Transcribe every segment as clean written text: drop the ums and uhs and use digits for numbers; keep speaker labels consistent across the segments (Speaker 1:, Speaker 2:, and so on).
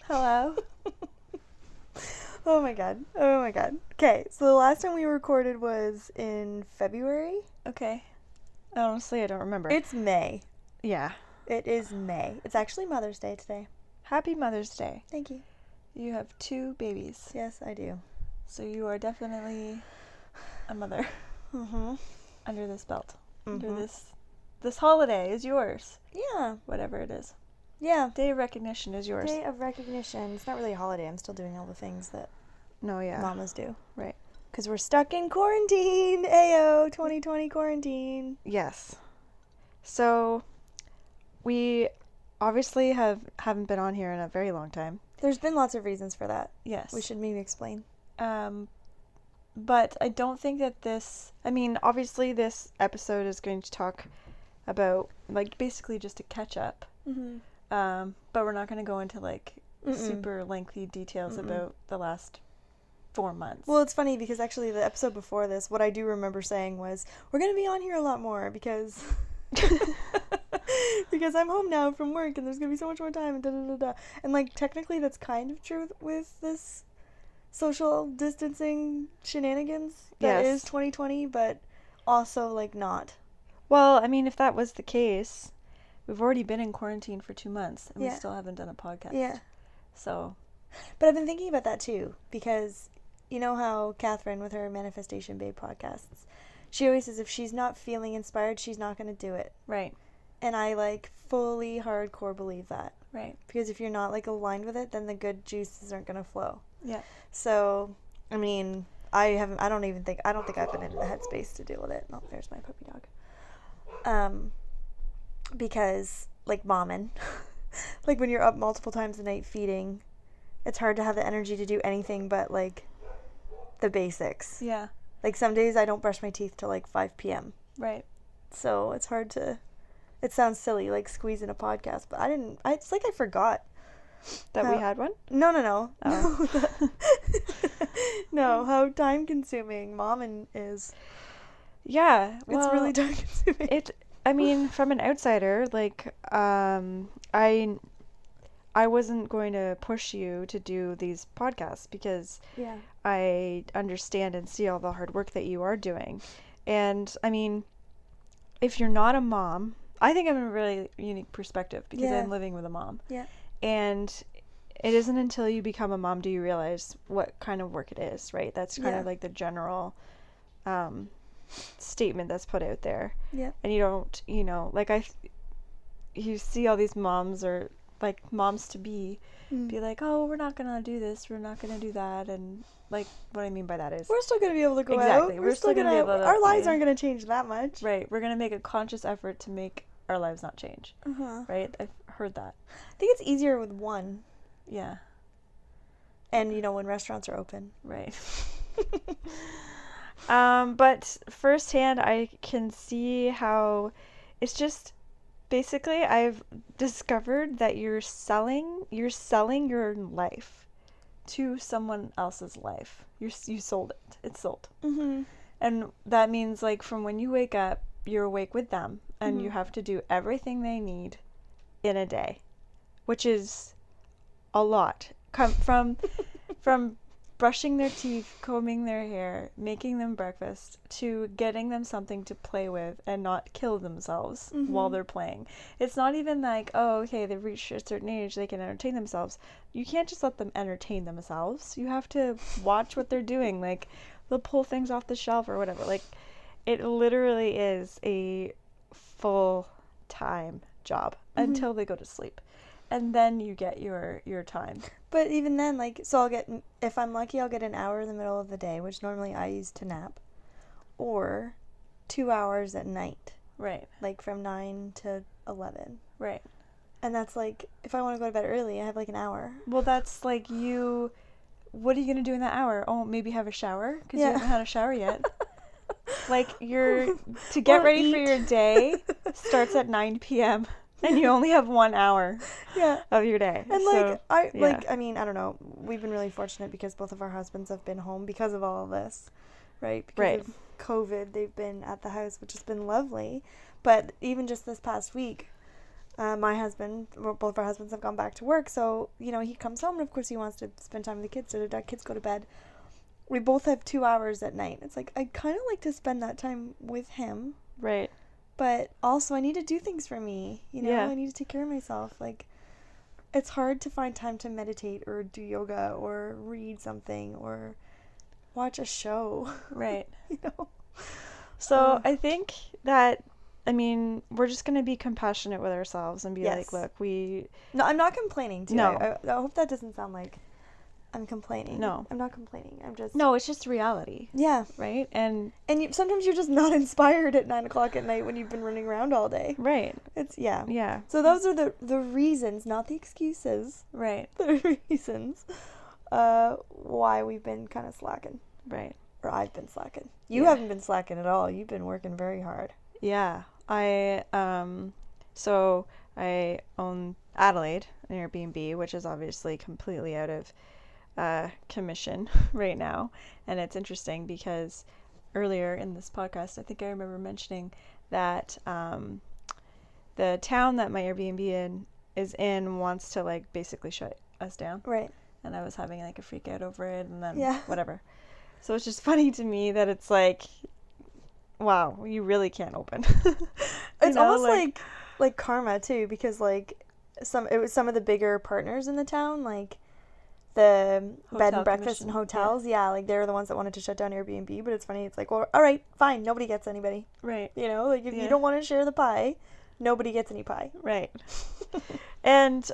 Speaker 1: Hello.
Speaker 2: Oh my god. Okay, so the last time we recorded was in February.
Speaker 1: Okay. Honestly, I don't remember.
Speaker 2: It's May.
Speaker 1: Yeah.
Speaker 2: It is May. It's actually Mother's Day today.
Speaker 1: Happy Mother's Day.
Speaker 2: Thank you.
Speaker 1: You have 2 babies.
Speaker 2: Yes, I do.
Speaker 1: So you are definitely a mother
Speaker 2: Mm-hmm.
Speaker 1: under this belt.
Speaker 2: Mm-hmm.
Speaker 1: Under this holiday is yours.
Speaker 2: Yeah.
Speaker 1: Whatever it is.
Speaker 2: Yeah.
Speaker 1: Day of recognition is yours.
Speaker 2: Day of recognition. It's not really a holiday. I'm still doing all the things that mamas do.
Speaker 1: Right.
Speaker 2: Because we're stuck in quarantine. Ayo, 2020 quarantine.
Speaker 1: Yes. So we obviously haven't been on here in a very long time.
Speaker 2: There's been lots of reasons for that.
Speaker 1: Yes.
Speaker 2: We should maybe explain.
Speaker 1: But I don't think that obviously this episode is going to talk about, like, basically just a catch up.
Speaker 2: Mm-hmm.
Speaker 1: But we're not going to go into, like, super lengthy details about the last 4 months.
Speaker 2: Well, it's funny because actually the episode before this, what I do remember saying was, we're going to be on here a lot more because because I'm home now from work and there's going to be so much more time and da-da-da-da. And, like, technically that's kind of true with this social distancing shenanigans that is 2020, but also, like, not.
Speaker 1: Well, I mean, if that was the case, we've already been in quarantine for 2 months and we still haven't done a podcast.
Speaker 2: Yeah.
Speaker 1: So.
Speaker 2: But I've been thinking about that too, because you know how Catherine with her Manifestation Babe podcasts, she always says if she's not feeling inspired, she's not going to do it.
Speaker 1: Right.
Speaker 2: And I, like, fully hardcore believe that.
Speaker 1: Right.
Speaker 2: Because if you're not, like, aligned with it, then the good juices aren't going to flow.
Speaker 1: Yeah.
Speaker 2: So, I mean, I don't think I've been in the headspace to deal with it. Oh, there's my puppy dog. Because, like, momming, like, when you're up multiple times a night feeding, it's hard to have the energy to do anything but, like, the basics.
Speaker 1: Yeah.
Speaker 2: Like, some days I don't brush my teeth till, like, 5 p.m.
Speaker 1: Right.
Speaker 2: So it's hard to, it sounds silly, like, squeezing a podcast, but it's like I forgot.
Speaker 1: That we had one?
Speaker 2: No.
Speaker 1: Oh.
Speaker 2: No, how time-consuming momming is.
Speaker 1: Yeah. Well,
Speaker 2: it's really time-consuming.
Speaker 1: I mean, from an outsider, like, I wasn't going to push you to do these podcasts because I understand and see all the hard work that you are doing. And, I mean, if you're not a mom, I think I'm in a really unique perspective because I'm living with a mom.
Speaker 2: Yeah.
Speaker 1: And it isn't until you become a mom do you realize what kind of work it is, right? That's kind of like the general statement that's put out there.
Speaker 2: Yeah.
Speaker 1: And you don't, like, you see all these moms or, like, moms to be like, oh, we're not gonna do this, we're not gonna do that, and, like, what I mean by that is
Speaker 2: we're still gonna be able to go out.
Speaker 1: Exactly. We're still gonna be able to,
Speaker 2: our lives aren't gonna change that much.
Speaker 1: Right. We're gonna make a conscious effort to make our lives not change.
Speaker 2: Uh-huh.
Speaker 1: Right? I've heard that.
Speaker 2: I think it's easier with one.
Speaker 1: Yeah.
Speaker 2: And, when restaurants are open.
Speaker 1: Right. But firsthand, I can see how it's just basically I've discovered that you're selling your life to someone else's life. You sold it. It's sold.
Speaker 2: Mm-hmm.
Speaker 1: And that means, like, from when you wake up, you're awake with them and you have to do everything they need in a day, which is a lot. From brushing their teeth, combing their hair, making them breakfast, to getting them something to play with and not kill themselves while they're playing. It's not even like, oh, okay, they've reached a certain age, they can entertain themselves. You can't just let them entertain themselves. You have to watch what they're doing. Like, they'll pull things off the shelf or whatever. Like, it literally is a full-time job until they go to sleep. And then you get your time.
Speaker 2: But even then, like, so if I'm lucky, I'll get an hour in the middle of the day, which normally I use to nap, or 2 hours at night.
Speaker 1: Right.
Speaker 2: Like, from 9 to 11.
Speaker 1: Right.
Speaker 2: And that's, like, if I want to go to bed early, I have, like, an hour.
Speaker 1: Well, that's, like, what are you going to do in that hour? Oh, maybe have a shower? Because you haven't had a shower yet. Like, to get ready for your day starts at 9 p.m., and you only have 1 hour of your day.
Speaker 2: And, like, I mean, I don't know. We've been really fortunate because both of our husbands have been home because of all of this, right? Because of COVID, they've been at the house, which has been lovely. But even just this past week, My husband, well, both of our husbands have gone back to work, so, you know, he comes home and of course he wants to spend time with the kids, so the kids go to bed. We both have 2 hours at night. It's like, I kind of like to spend that time with him.
Speaker 1: Right.
Speaker 2: But also I need to do things for me, you know?
Speaker 1: Yeah.
Speaker 2: I need to take care of myself. Like, it's hard to find time to meditate or do yoga or read something or watch a show.
Speaker 1: Right.
Speaker 2: You know?
Speaker 1: So I think that, I mean, we're just going to be compassionate with ourselves and be
Speaker 2: Yes.
Speaker 1: like, look, we...
Speaker 2: No, I'm not complaining, too.
Speaker 1: No.
Speaker 2: I hope that doesn't sound like I'm complaining.
Speaker 1: No.
Speaker 2: I'm not complaining. I'm just...
Speaker 1: No, it's just reality.
Speaker 2: Yeah.
Speaker 1: Right? And
Speaker 2: Sometimes you're just not inspired at 9 o'clock at night when you've been running around all day.
Speaker 1: right.
Speaker 2: It's, yeah.
Speaker 1: Yeah.
Speaker 2: So those are the reasons, not the excuses.
Speaker 1: Right.
Speaker 2: The reasons why we've been kind of slacking.
Speaker 1: Right.
Speaker 2: Or I've been slacking. You
Speaker 1: Yeah.
Speaker 2: haven't been slacking at all. You've been working very hard.
Speaker 1: Yeah. So I own Adelaide, an Airbnb, which is obviously completely out of commission right now. And it's interesting because earlier in this podcast, I think I remember mentioning that the town that my Airbnb is in wants to like basically shut us down.
Speaker 2: Right.
Speaker 1: And I was having like a freak out over it and then
Speaker 2: Yeah.
Speaker 1: whatever. So it's just funny to me that it's like, wow, you really can't open.
Speaker 2: It's almost like karma too, because like some of the bigger partners in the town, like the bed and breakfast and hotels, yeah, like they're the ones that wanted to shut down Airbnb. But it's funny, it's like, well, all right, fine, nobody gets anybody.
Speaker 1: Right.
Speaker 2: You know, like if you don't want to share the pie, nobody gets any pie.
Speaker 1: Right. And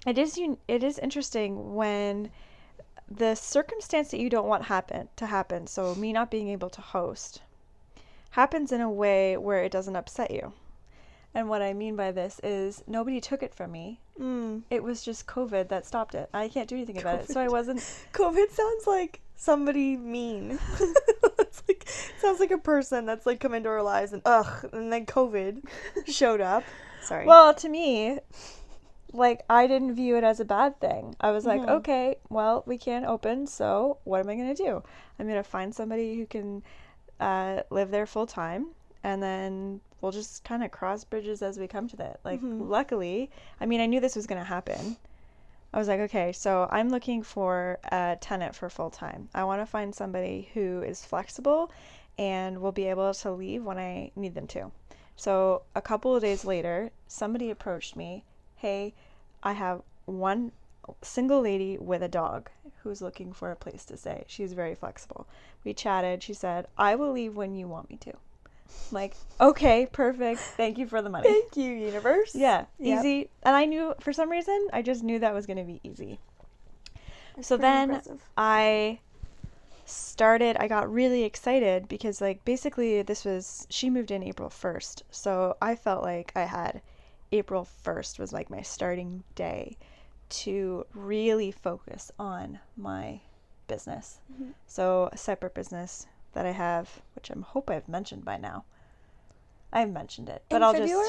Speaker 1: it is interesting when the circumstance that you don't want to happen, so me not being able to host, happens in a way where it doesn't upset you. And what I mean by this is nobody took it from me. It was just COVID that stopped it. I can't do anything about it. So I wasn't...
Speaker 2: COVID sounds like somebody mean. Sounds like a person that's like come into our lives and then COVID showed up. Sorry.
Speaker 1: Well, to me, like, I didn't view it as a bad thing. I was like, okay, well, we can't open, so what am I going to do? I'm going to find somebody who can live there full time, and then we'll just kind of cross bridges as we come to that. Like, luckily, I mean, I knew this was going to happen. I was like, okay, so I'm looking for a tenant for full time. I want to find somebody who is flexible and will be able to leave when I need them to. So a couple of days later, somebody approached me. Hey, I have one single lady with a dog who's looking for a place to stay. She's very flexible. We chatted. She said, I will leave when you want me to. I'm like, okay, perfect. Thank you for the money.
Speaker 2: Thank you, universe.
Speaker 1: Yeah,
Speaker 2: Yep.
Speaker 1: easy. And I knew, for some reason, I just knew that was going to be easy.
Speaker 2: That's
Speaker 1: So
Speaker 2: pretty
Speaker 1: then
Speaker 2: impressive.
Speaker 1: I got really excited because, like, basically she moved in April 1st. So I felt like I had April 1st was like my starting day to really focus on my business. So a separate business that I have, which I hope I've mentioned by now. I've mentioned it, but
Speaker 2: In
Speaker 1: I'll
Speaker 2: February?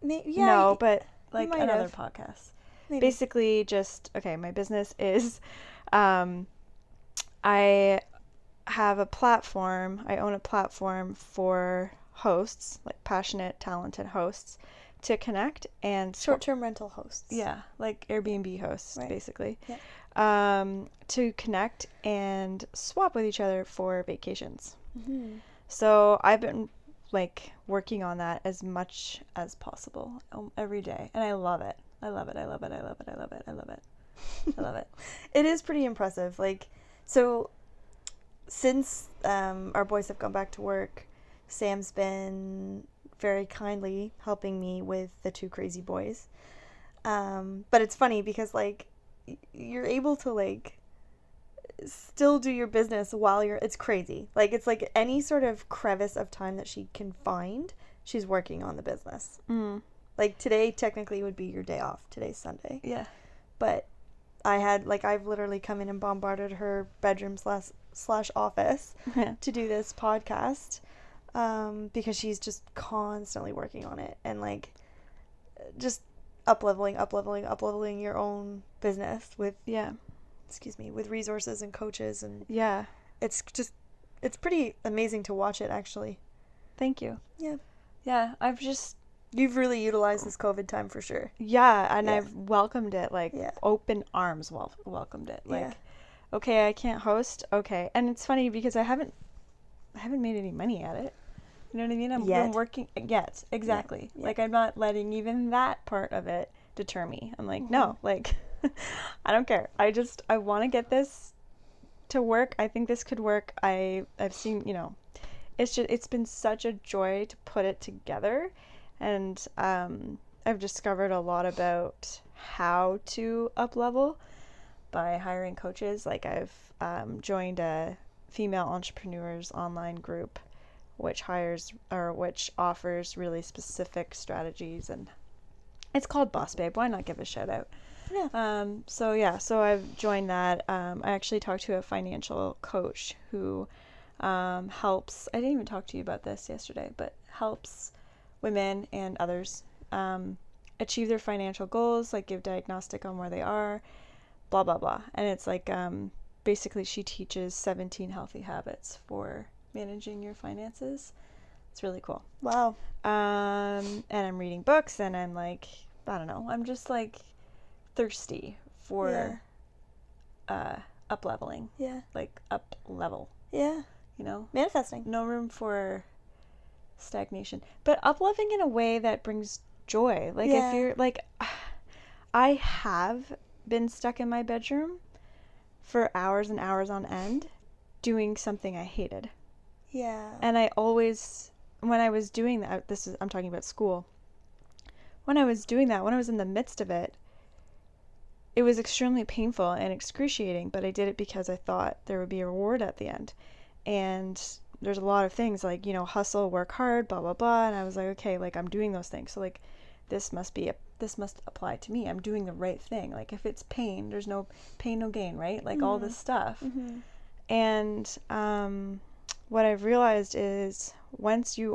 Speaker 1: just... No, but like
Speaker 2: might
Speaker 1: another
Speaker 2: have.
Speaker 1: podcast.
Speaker 2: Maybe.
Speaker 1: Basically just, okay, my business is, I have a platform, I own a platform for hosts, like passionate, talented hosts, to connect and
Speaker 2: Short-term rental hosts.
Speaker 1: yeah, like Airbnb hosts,
Speaker 2: Right.
Speaker 1: basically.
Speaker 2: Yeah.
Speaker 1: To connect and swap with each other for vacations.
Speaker 2: So
Speaker 1: I've been like working on that as much as possible every day, and I love it. I love it. I love it. I love it. I love it. I love it. I love it.
Speaker 2: it is pretty impressive. Like, so since our boys have gone back to work, Sam's been very kindly helping me with the 2 crazy boys. But it's funny because like you're able to like still do your business while it's crazy. Like, it's like any sort of crevice of time that she can find, she's working on the business. Like today technically would be your day off. Today's Sunday.
Speaker 1: Yeah.
Speaker 2: But I've literally come in and bombarded her bedroom slash office to do this podcast, because she's just constantly working on it and like just upleveling your own business with with resources and coaches, and it's pretty amazing to watch it, actually.
Speaker 1: Thank you.
Speaker 2: Yeah.
Speaker 1: Yeah, I've just
Speaker 2: You've really utilized this COVID time for sure.
Speaker 1: Yeah, and
Speaker 2: Yeah.
Speaker 1: I've welcomed it, like,
Speaker 2: Yeah.
Speaker 1: open arms welcomed it. Like,
Speaker 2: Yeah.
Speaker 1: okay, I can't host, okay. And it's funny because I haven't made any money at it. You know what I mean? I've been working, yes, exactly.
Speaker 2: Yeah.
Speaker 1: Like, I'm not letting even that part of it deter me. I'm like, no, like, I don't care. I want to get this to work. I think this could work. I've seen, you know, it's been such a joy to put it together. And I've discovered a lot about how to up-level by hiring coaches. Like, I've joined a female entrepreneurs online group which offers really specific strategies, and it's called Boss Babe. Why not give a shout out?
Speaker 2: Yeah.
Speaker 1: So I've joined that. I actually talked to a financial coach who helps. I didn't even talk to you about this yesterday, but helps women and others achieve their financial goals, like give diagnostic on where they are, blah blah blah. And it's like basically she teaches 17 healthy habits for managing your finances. It's really cool.
Speaker 2: Wow.
Speaker 1: And I'm reading books, and I'm like, I don't know, I'm just like thirsty for up leveling.
Speaker 2: Yeah.
Speaker 1: Like up level.
Speaker 2: Yeah.
Speaker 1: You know?
Speaker 2: Manifesting.
Speaker 1: No room for stagnation. But up leveling in a way that brings joy. Like if you're like, I have been stuck in my bedroom for hours and hours on end doing something I hated.
Speaker 2: Yeah.
Speaker 1: And I always, when I was doing that, I'm talking about school. When I was doing that, when I was in the midst of it, it was extremely painful and excruciating, but I did it because I thought there would be a reward at the end. And there's a lot of things like, you know, hustle, work hard, blah, blah, blah. And I was like, okay, like I'm doing those things. So like, this must apply to me. I'm doing the right thing. Like if it's pain, there's no pain, no gain, right? Like all this stuff.
Speaker 2: Mm-hmm.
Speaker 1: And, what I've realized is once you've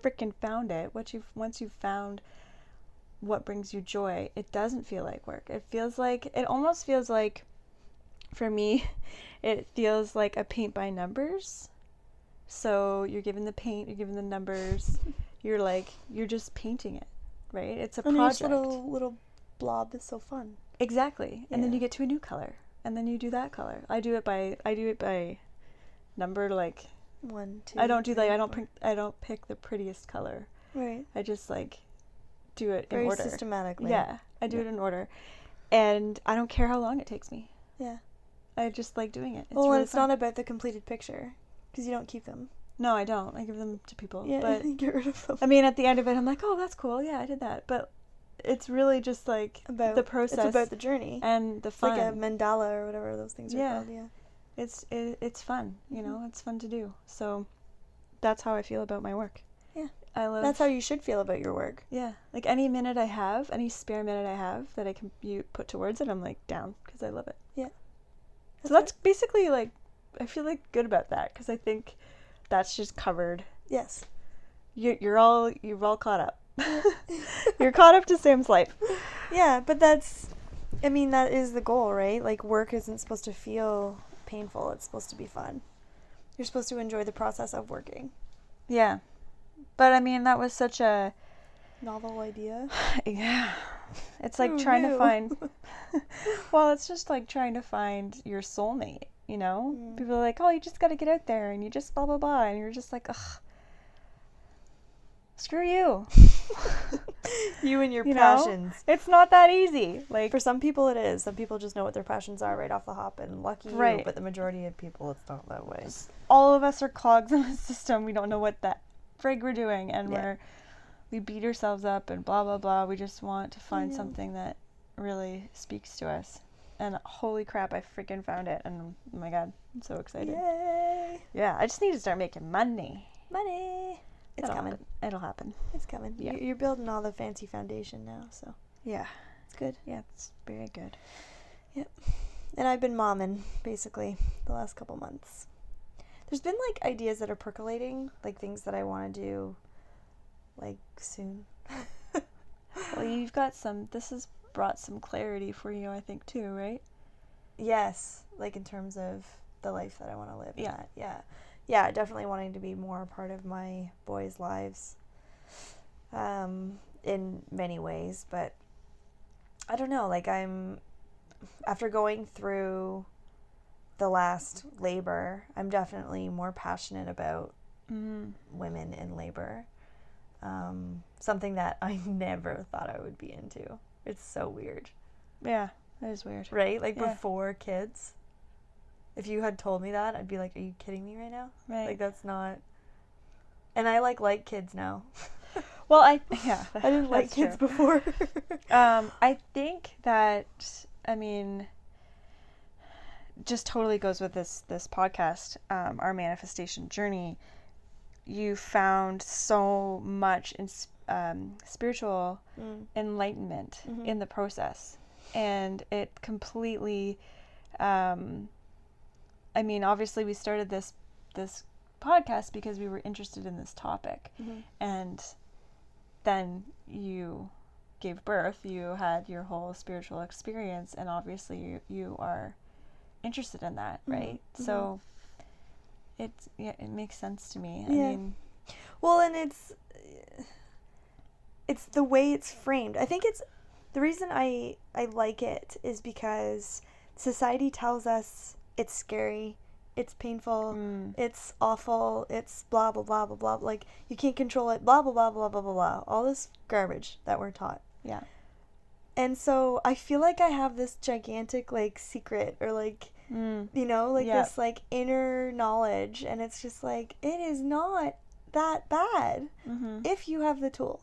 Speaker 1: freaking found it, once you've found what brings you joy, it doesn't feel like work. It almost feels like, for me, it feels like a paint by numbers. So you're given the paint, you're given the numbers, you're just painting it, right? It's a project.
Speaker 2: And each little blob is so fun.
Speaker 1: Exactly. And then you get to a new color, and then you do that color. I do it by number, like
Speaker 2: 1, 2.
Speaker 1: I don't do like I don't pick the prettiest color.
Speaker 2: Right.
Speaker 1: I just like do it in
Speaker 2: Very
Speaker 1: order.
Speaker 2: systematically.
Speaker 1: Yeah, I do it in order, and I don't care how long it takes me.
Speaker 2: Yeah.
Speaker 1: I just like doing it.
Speaker 2: Well, really it's fun. Not about the completed picture, because you don't keep them.
Speaker 1: No, I don't. I give them to people.
Speaker 2: Yeah,
Speaker 1: but
Speaker 2: get rid of them.
Speaker 1: I mean, at the end of it, I'm like, oh, that's cool. Yeah, I did that. But it's really just like
Speaker 2: about
Speaker 1: the process.
Speaker 2: It's about the journey
Speaker 1: and the fun.
Speaker 2: It's like a mandala or whatever those things are called. Yeah.
Speaker 1: It's fun, you know, it's fun to do. So that's how I feel about my work.
Speaker 2: Yeah.
Speaker 1: That's
Speaker 2: how you should feel about your work.
Speaker 1: Yeah. Like any spare minute I have that I can put towards it, I'm like down because I love it.
Speaker 2: Yeah.
Speaker 1: That's basically like, I feel like good about that because I think that's just covered.
Speaker 2: Yes.
Speaker 1: You're all caught up. You're caught up to Sam's life.
Speaker 2: Yeah, but that is the goal, right? Like work isn't supposed to feel painful. It's supposed to be fun. You're supposed to enjoy the process of working.
Speaker 1: Yeah. But I mean, that was such a
Speaker 2: novel idea.
Speaker 1: Yeah. It's like trying to find well, it's just like trying to find your soulmate, you know? People are like, "Oh, you just got to get out there and you just blah blah blah." And you're just like, "Ugh. Screw you."
Speaker 2: You and your passions.
Speaker 1: Know? It's not that easy. Like
Speaker 2: for some people it is. Some people just know what their passions are right off the hop, and lucky you, but the majority of people it's not that way.
Speaker 1: All of us are clogs in the system. We don't know what that frig we're doing, and we beat ourselves up and blah blah blah. We just want to find something that really speaks to us. And holy crap, I freaking found it, and oh my god, I'm so excited.
Speaker 2: Yay.
Speaker 1: Yeah, I just need to start making money.
Speaker 2: It's coming.
Speaker 1: It'll happen.
Speaker 2: It's coming. Yeah. You're building all the fancy foundation now, so.
Speaker 1: Yeah.
Speaker 2: It's good.
Speaker 1: Yeah, it's very good.
Speaker 2: Yep. And I've been momming, basically, the last couple months. There's been, like, ideas that are percolating, like, things that I want to do, like, soon.
Speaker 1: Well, this has brought some clarity for you, I think, too, right?
Speaker 2: Yes. Like, in terms of the life that I want to live.
Speaker 1: Yeah.
Speaker 2: Yeah, definitely wanting to be more a part of my boys' lives. in many ways, but I don't know, like after going through the last labor, I'm definitely more passionate about women in labor. Something that I never thought I would be into. It's so weird.
Speaker 1: Yeah, that is weird.
Speaker 2: Right? Like before kids, if you had told me that, I'd be like, are you kidding me right now?
Speaker 1: Right.
Speaker 2: Like that's not... And I like kids now.
Speaker 1: Well, I
Speaker 2: didn't like kids before.
Speaker 1: I think that, I mean, just totally goes with this podcast, our manifestation journey. You found so much in spiritual enlightenment in the process, and it completely, I mean, obviously we started this podcast because we were interested in this topic, and then you gave birth, you had your whole spiritual experience, and obviously you are interested in that, right? So it makes sense to me. I mean,
Speaker 2: well, and it's the way it's framed. I think it's the reason I like it is because society tells us it's scary, it's painful, it's awful, it's blah blah blah blah blah, like you can't control it, blah blah blah blah blah blah blah, all this garbage that we're taught.
Speaker 1: Yeah.
Speaker 2: And so I feel like I have this gigantic like secret, or like you know, like this like inner knowledge, and it's just like, it is not that bad if you have the tools.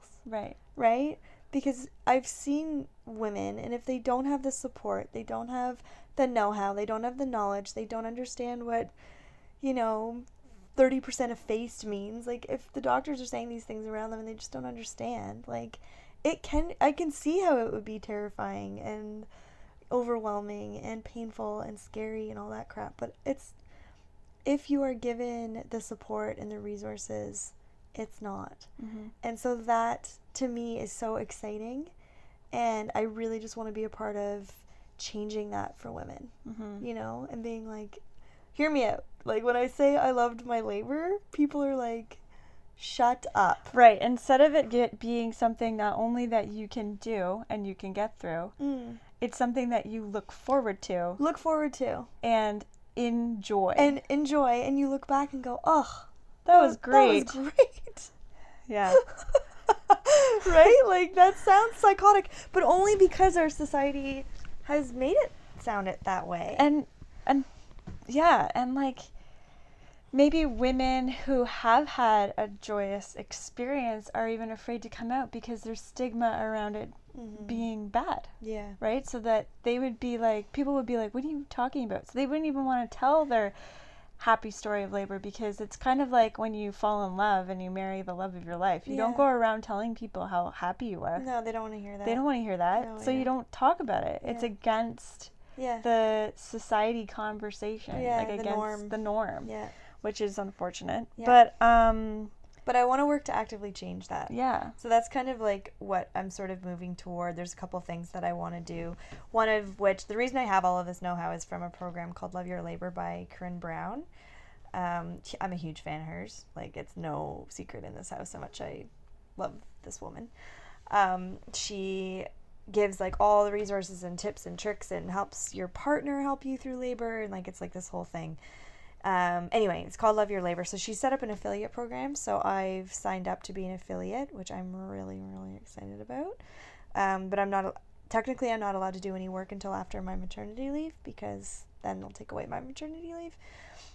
Speaker 2: Right? Because I've seen women, and if they don't have the support, they don't have the know-how, they don't have the knowledge, they don't understand what, 30% effaced means. Like, if the doctors are saying these things around them and they just don't understand, like, I can see how it would be terrifying and overwhelming and painful and scary and all that crap. But if you are given the support and the resources, it's not. And so that, to me, is so exciting. And I really just want to be a part of changing that for women, and being like, hear me out. Like, when I say I loved my labor, people are like, shut up.
Speaker 1: Right. Instead of it being something not only that you can do and you can get through, it's something that you look forward to. And enjoy.
Speaker 2: And you look back and go, oh,
Speaker 1: that was great.
Speaker 2: That was great.
Speaker 1: Yeah.
Speaker 2: Right? Like, that sounds psychotic, but only because our society has made it sound it that way.
Speaker 1: And like, maybe women who have had a joyous experience are even afraid to come out because there's stigma around it being bad.
Speaker 2: Yeah.
Speaker 1: Right? So that people would be like, what are you talking about? So they wouldn't even want to tell their happy story of labor, because it's kind of like when you fall in love and you marry the love of your life. You don't go around telling people how happy you are.
Speaker 2: No, they don't want to hear that.
Speaker 1: They don't want to hear that.
Speaker 2: No,
Speaker 1: so you don't talk about it. It's against the society conversation. Like against the norm.
Speaker 2: Yeah.
Speaker 1: Which is unfortunate.
Speaker 2: Yeah. But I want to work to actively change that.
Speaker 1: Yeah.
Speaker 2: So that's kind of like what I'm sort of moving toward. There's a couple things that I want to do. One of which, the reason I have all of this know-how is from a program called Love Your Labor by Corinne Brown. I'm a huge fan of hers. Like, it's no secret in this house how much I love this woman. She gives like all the resources and tips and tricks and helps your partner help you through labor, and like it's like this whole thing. Anyway, it's called Love Your Labor. So she set up an affiliate program. So I've signed up to be an affiliate, which I'm really, really excited about. But I'm not allowed to do any work until after my maternity leave, because then they'll take away my maternity leave.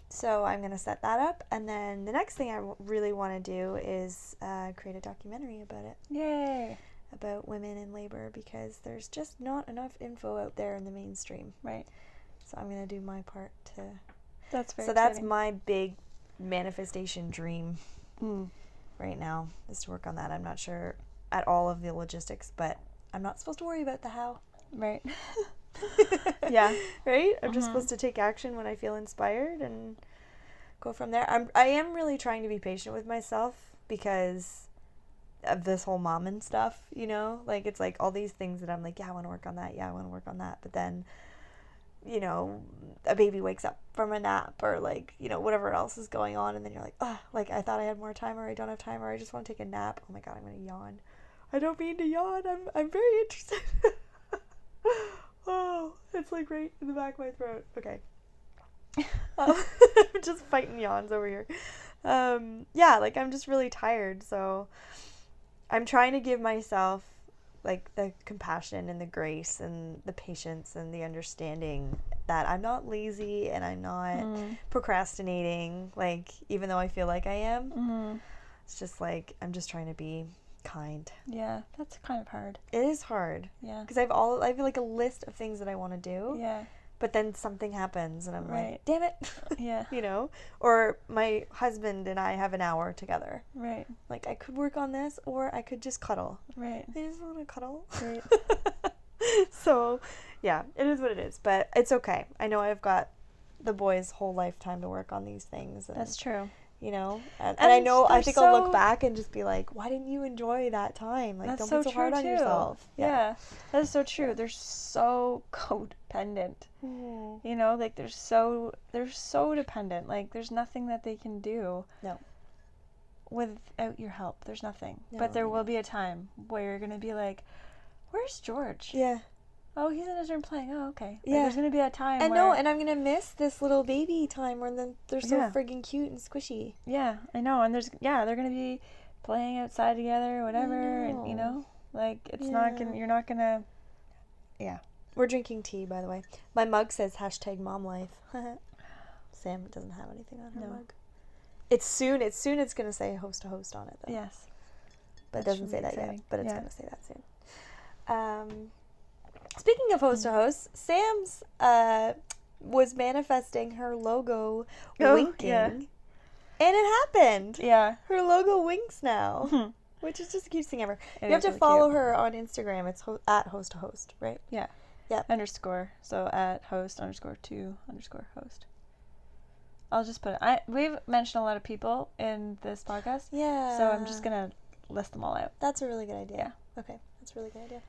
Speaker 2: So I'm going to set that up. And then the next thing I really want to do is create a documentary about it.
Speaker 1: Yay.
Speaker 2: About women in labor, because there's just not enough info out there in the mainstream.
Speaker 1: Right.
Speaker 2: So I'm going to do my part to...
Speaker 1: That's very
Speaker 2: So
Speaker 1: exciting.
Speaker 2: that's my big manifestation dream right now, is to work on that. I'm not sure at all of the logistics, but I'm not supposed to worry about the how.
Speaker 1: Right. Yeah.
Speaker 2: Right? I'm just supposed to take action when I feel inspired and go from there. I am really trying to be patient with myself because of this whole mom and stuff, Like, it's like all these things that I'm like, yeah, I want to work on that. Yeah, I want to work on that. But then you know, a baby wakes up from a nap or like, you know, whatever else is going on, and then you're like, oh, like I thought I had more time, or I don't have time, or I just want to take a nap. Oh my god, I'm gonna yawn. I don't mean to yawn. I'm very interested. Oh, it's like right in the back of my throat. Okay. Just fighting yawns over here. Yeah, like I'm just really tired, so I'm trying to give myself like the compassion and the grace and the patience and the understanding that I'm not lazy and I'm not procrastinating, like, even though I feel like I am. It's just like I'm just trying to be kind.
Speaker 1: Yeah, that's kind of hard.
Speaker 2: It is hard.
Speaker 1: Yeah.
Speaker 2: Because I have like a list of things that I want to do.
Speaker 1: Yeah.
Speaker 2: But then something happens and I'm
Speaker 1: Right.
Speaker 2: like, damn it.
Speaker 1: Yeah.
Speaker 2: You know? Or my husband and I have an hour together.
Speaker 1: Right.
Speaker 2: Like, I could work on this or I could just cuddle.
Speaker 1: Right.
Speaker 2: I just want to cuddle.
Speaker 1: Right.
Speaker 2: So, yeah, it is what it is. But it's okay. I know I've got the boys' whole lifetime to work on these things. And,
Speaker 1: That's true.
Speaker 2: you know? And I know, I think
Speaker 1: so...
Speaker 2: I'll look back and just be like, why didn't you enjoy that time? Like,
Speaker 1: That's
Speaker 2: don't be
Speaker 1: so
Speaker 2: so hard
Speaker 1: true,
Speaker 2: on
Speaker 1: too.
Speaker 2: yourself.
Speaker 1: Yeah. That is so true. They're so codependent. You know, like they're so dependent. Like there's nothing that they can do.
Speaker 2: No.
Speaker 1: Without your help. There's nothing.
Speaker 2: No,
Speaker 1: but there will be a time where you're going to be like, where's George?
Speaker 2: Yeah.
Speaker 1: Oh, he's in his room playing. Oh, okay.
Speaker 2: Yeah.
Speaker 1: Like, there's going to be a time
Speaker 2: And
Speaker 1: where...
Speaker 2: no, and I'm going to miss this little baby time where they're so
Speaker 1: Yeah.
Speaker 2: friggin' cute and squishy.
Speaker 1: Yeah, I know. And they're going to be playing outside together or whatever. And, you know, like it's not going to... You're not going to... Yeah.
Speaker 2: We're drinking tea, by the way. My mug says #momlife. Sam doesn't have anything on her mug. It's soon it's going to say host to host on it, though.
Speaker 1: Yes.
Speaker 2: But it
Speaker 1: That
Speaker 2: doesn't
Speaker 1: should
Speaker 2: say
Speaker 1: be
Speaker 2: that
Speaker 1: exciting.
Speaker 2: yet. But it's
Speaker 1: Yeah.
Speaker 2: going to say that soon. Speaking of host to host, Sam's was manifesting her logo winking.
Speaker 1: Yeah.
Speaker 2: And it happened.
Speaker 1: Yeah.
Speaker 2: Her logo winks now. Which is just the cutest thing ever. You have to
Speaker 1: really
Speaker 2: follow
Speaker 1: cute.
Speaker 2: her on Instagram. It's at host to host, right?
Speaker 1: Yeah.
Speaker 2: Yeah.
Speaker 1: _ So at host_to_host. I'll just put it. We've mentioned a lot of people in this podcast.
Speaker 2: Yeah.
Speaker 1: So I'm just going to list them all out.
Speaker 2: That's a really good idea.
Speaker 1: Yeah.
Speaker 2: Okay. That's a really good idea.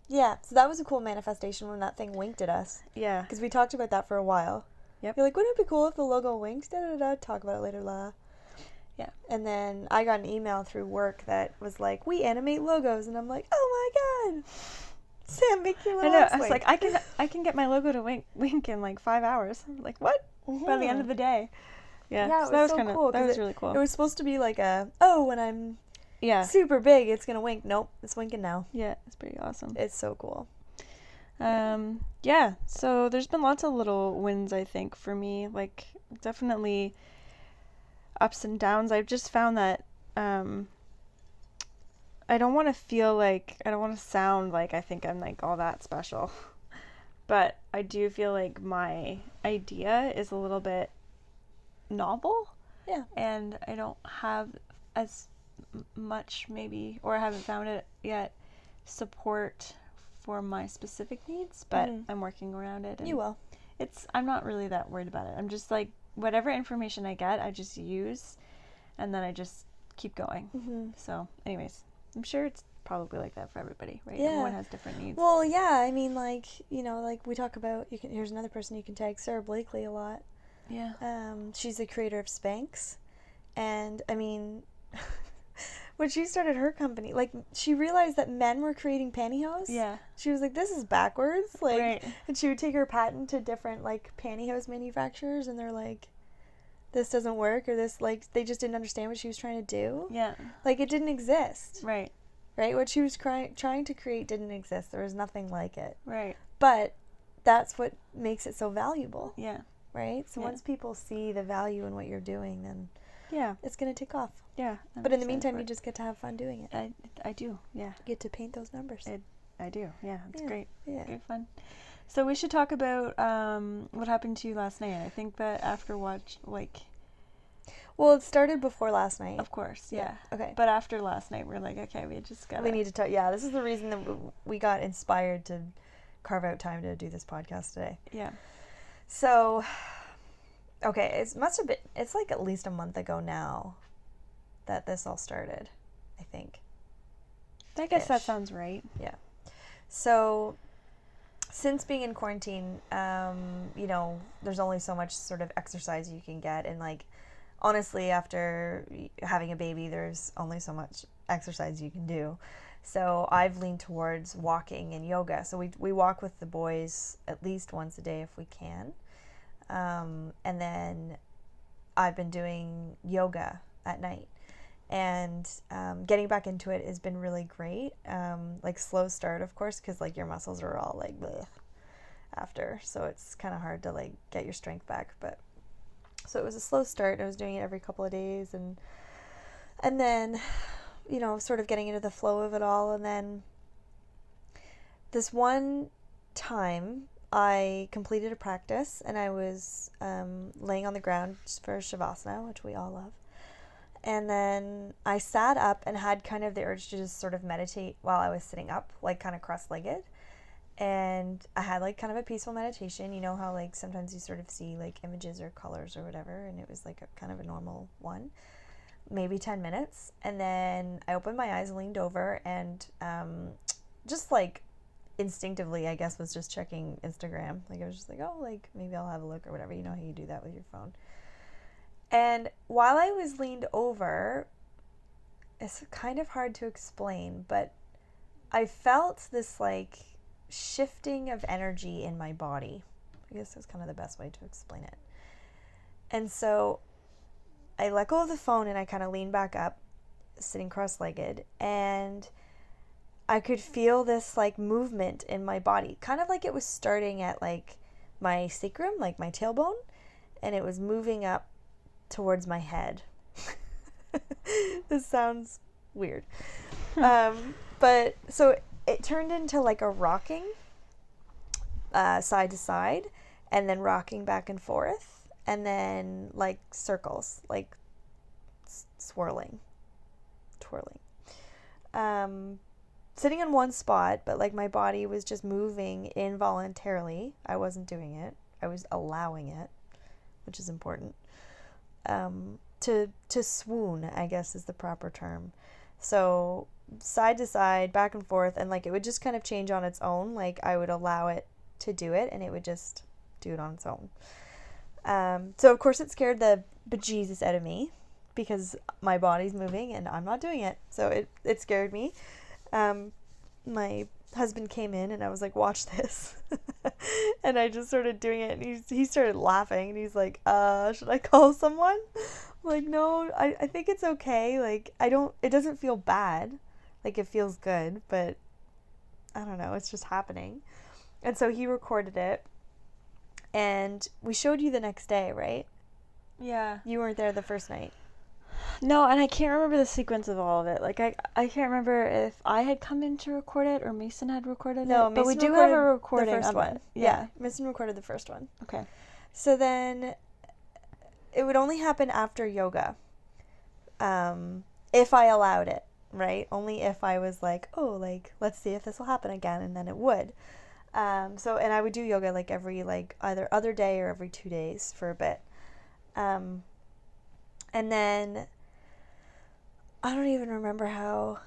Speaker 2: Yeah. So that was a cool manifestation when that thing winked at us.
Speaker 1: Yeah.
Speaker 2: Because we talked about that for a while.
Speaker 1: Yep.
Speaker 2: You're like, wouldn't it be cool if the logo winks? Talk about it later, la.
Speaker 1: Yeah.
Speaker 2: And then I got an email through work that was like, we animate logos. And I'm like, oh my God. Sam, make your
Speaker 1: I
Speaker 2: little
Speaker 1: know.
Speaker 2: X
Speaker 1: I was
Speaker 2: wink.
Speaker 1: like, I can get my logo to wink in like 5 hours. I'm like, what? By the end of the day. Yeah.
Speaker 2: Yeah,
Speaker 1: So
Speaker 2: it
Speaker 1: that
Speaker 2: was
Speaker 1: was
Speaker 2: so
Speaker 1: kind of
Speaker 2: cool,
Speaker 1: that
Speaker 2: 'cause
Speaker 1: was really cool.
Speaker 2: It was supposed to be like when I'm super big, it's going to wink. Nope, it's winking now.
Speaker 1: Yeah, it's pretty awesome.
Speaker 2: It's so cool.
Speaker 1: Yeah. So there's been lots of little wins, I think, for me. Like definitely ups and downs. I've just found that I don't want to sound like I think I'm like all that special. But I do feel like my idea is a little bit novel.
Speaker 2: Yeah.
Speaker 1: And I don't have as much maybe, or I haven't found it yet, support for my specific needs, but I'm working around it. And
Speaker 2: You will.
Speaker 1: I'm not really that worried about it. I'm just like, whatever information I get, I just use, and then I just keep going. So anyways, I'm sure it's probably like that for everybody, right?
Speaker 2: Yeah.
Speaker 1: Everyone has different needs.
Speaker 2: Well, yeah, I mean, like, you know, like we talk about, here's another person you can tag, Sarah Blakely, a lot.
Speaker 1: Yeah.
Speaker 2: She's the creator of Spanx. And, I mean, when she started her company, like, she realized that men were creating pantyhose.
Speaker 1: Yeah.
Speaker 2: She was like, this is backwards. Like,
Speaker 1: Right.
Speaker 2: And she would take her patent to different, like, pantyhose manufacturers, and they're like, this doesn't work, or this, like, they just didn't understand what she was trying to do.
Speaker 1: Yeah.
Speaker 2: Like, it didn't exist.
Speaker 1: Right.
Speaker 2: Right? What she was trying to create didn't exist. There was nothing like it.
Speaker 1: Right.
Speaker 2: But that's what makes it so valuable.
Speaker 1: Yeah.
Speaker 2: Right? So once people see the value in what you're doing, then it's going to take off.
Speaker 1: Yeah.
Speaker 2: But in the meantime, you just get to have fun doing it.
Speaker 1: I do. Yeah.
Speaker 2: You get to paint those numbers.
Speaker 1: I do. Yeah. It's great.
Speaker 2: Yeah.
Speaker 1: Great fun. So we should talk about what happened to you last night. I think that after
Speaker 2: Well, it started before last night.
Speaker 1: Of course, yeah.
Speaker 2: Okay.
Speaker 1: But after last night, we're like, okay, we just got.
Speaker 2: We need to talk. Yeah, this is the reason that we got inspired to carve out time to do this podcast today.
Speaker 1: Yeah.
Speaker 2: So, okay, it's like at least a month ago now that this all started, I think.
Speaker 1: I guess that sounds right.
Speaker 2: Yeah. So, since being in quarantine, you know, there's only so much sort of exercise you can get. And like, honestly, after having a baby, there's only so much exercise you can do. So I've leaned towards walking and yoga. So we walk with the boys at least once a day if we can. And then I've been doing yoga at night. And getting back into it has been really great. Like slow start, of course, because like your muscles are all like bleh after. So it's kind of hard to like get your strength back. But so it was a slow start. I was doing it every couple of days. And then, you know, sort of getting into the flow of it all. And then this one time I completed a practice and I was laying on the ground for Shavasana, which we all love. And then I sat up and had kind of the urge to just sort of meditate while I was sitting up, like kind of cross-legged. And I had like kind of a peaceful meditation. You know how like sometimes you sort of see like images or colors or whatever. And it was like a kind of a normal one, maybe 10 minutes. And then I opened my eyes and leaned over and just like instinctively, I guess, was just checking Instagram. Like I was just like, oh, like maybe I'll have a look or whatever. You know how you do that with your phone. And while I was leaned over, it's kind of hard to explain, but I felt this like shifting of energy in my body. I guess that's kind of the best way to explain it. And so I let go of the phone and I kind of leaned back up, sitting cross-legged, and I could feel this like movement in my body, kind of like it was starting at like my sacrum, like my tailbone, and it was moving up towards my head. This sounds weird. But so it turned into like a rocking side to side, and then rocking back and forth, and then like circles, like twirling. Sitting in one spot, but like my body was just moving involuntarily. I wasn't doing it. I was allowing it, which is important. To swoon, I guess is the proper term. So side to side, back and forth, and like it would just kind of change on its own. Like I would allow it to do it and it would just do it on its own. So of course it scared the bejesus out of me because my body's moving and I'm not doing it. So it scared me. My husband came in and I was like, watch this. And I just started doing it and he started laughing and he's like, should I call someone? I'm like, no, I think it's okay. Like, it doesn't feel bad. Like, it feels good, but I don't know. It's just happening. And so he recorded it and we showed you the next day, right?
Speaker 1: Yeah.
Speaker 2: You weren't there the first night.
Speaker 1: No, and I can't remember the sequence of all of it. Like, I can't remember if I had come in to record it or Mason had recorded it.
Speaker 2: No, Mason
Speaker 1: but we do have a recording
Speaker 2: the first
Speaker 1: of
Speaker 2: one.
Speaker 1: it.
Speaker 2: Yeah, Mason recorded the first one.
Speaker 1: Okay.
Speaker 2: So then it would only happen after yoga. If I allowed it, right? Only if I was like, oh, like, let's see if this will happen again, and then it would. And I would do yoga like every, like, either other day or every 2 days for a bit. And then I don't even remember how.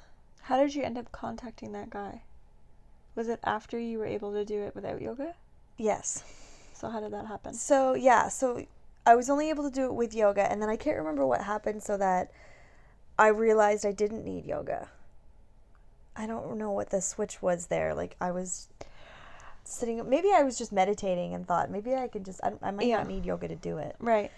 Speaker 1: How did you end up contacting that guy? Was it after you were able to do it without yoga?
Speaker 2: Yes.
Speaker 1: So how did that happen?
Speaker 2: So, yeah. So I was only able to do it with yoga. And then I can't remember what happened so that I realized I didn't need yoga. I don't know what the switch was there. Like I was sitting. Maybe I was just meditating and thought maybe I could just. I might not need yoga to do it.
Speaker 1: Right.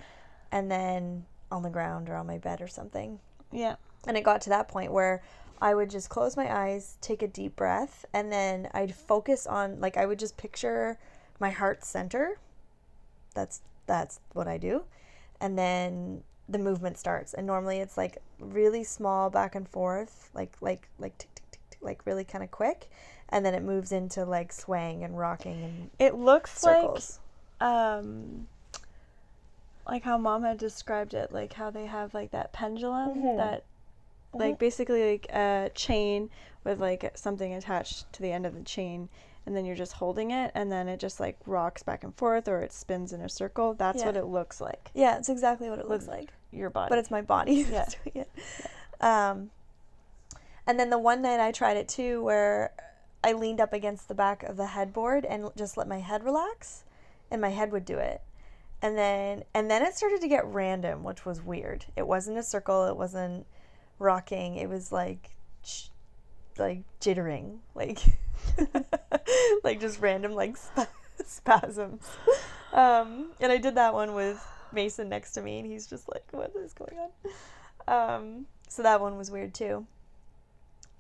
Speaker 2: And then on the ground or on my bed or something.
Speaker 1: Yeah.
Speaker 2: And it got to that point where I would just close my eyes, take a deep breath, and then I'd focus on, like, I would just picture my heart center. That's what I do. And then the movement starts. And normally it's like really small back and forth, like tick, tick, tick, tick, like really kind of quick. And then it moves into like swaying and rocking and
Speaker 1: it looks
Speaker 2: circles.
Speaker 1: Like how Mom had described it, like how they have like that pendulum that like basically like a chain with like something attached to the end of the chain, and then you're just holding it and then it just like rocks back and forth or it spins in a circle. That's what it looks like.
Speaker 2: Yeah, it's exactly what it looks like.
Speaker 1: Your body.
Speaker 2: But it's my body that's doing it. And then the one night I tried it too where I leaned up against the back of the headboard and just let my head relax, and my head would do it. And then it started to get random, which was weird. It wasn't a circle. It wasn't rocking. It was like jittering, like like just random like spasms. And I did that one with Mason next to me, and he's just like, "What is going on?" So that one was weird too.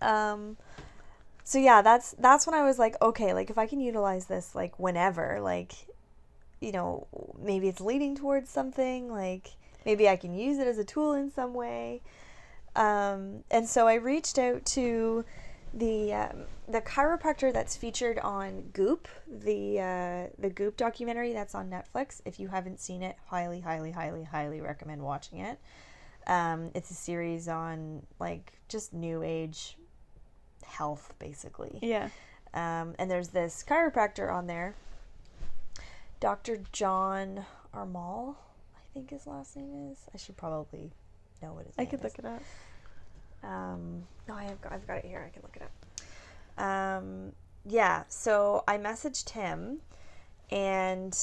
Speaker 2: So yeah, that's when I was like, okay, like if I can utilize this like whenever, like, you know, maybe it's leading towards something, like maybe I can use it as a tool in some way. And so I reached out to the chiropractor that's featured on Goop, the Goop documentary that's on Netflix. If you haven't seen it, highly, highly, highly, highly recommend watching it. It's a series on like just new age health, basically.
Speaker 1: Yeah.
Speaker 2: And there's this chiropractor on there, Dr. John Armal, I think his last name is. I should probably know what his name is.
Speaker 1: I could look it up.
Speaker 2: No, I've got it here. I can look it up. Yeah, so I messaged him and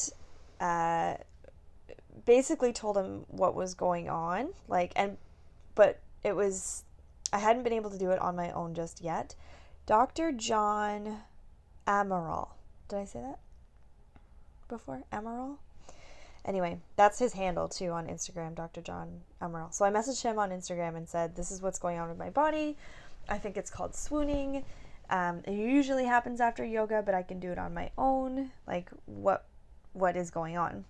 Speaker 2: basically told him what was going on, but it was, I hadn't been able to do it on my own just yet. Dr. John Amaral. Did I say that before? Amaral? Anyway, that's his handle too on Instagram, Dr. John Amaral. So I messaged him on Instagram and said, this is what's going on with my body. I think it's called swooning. It usually happens after yoga, but I can do it on my own. Like, what is going on?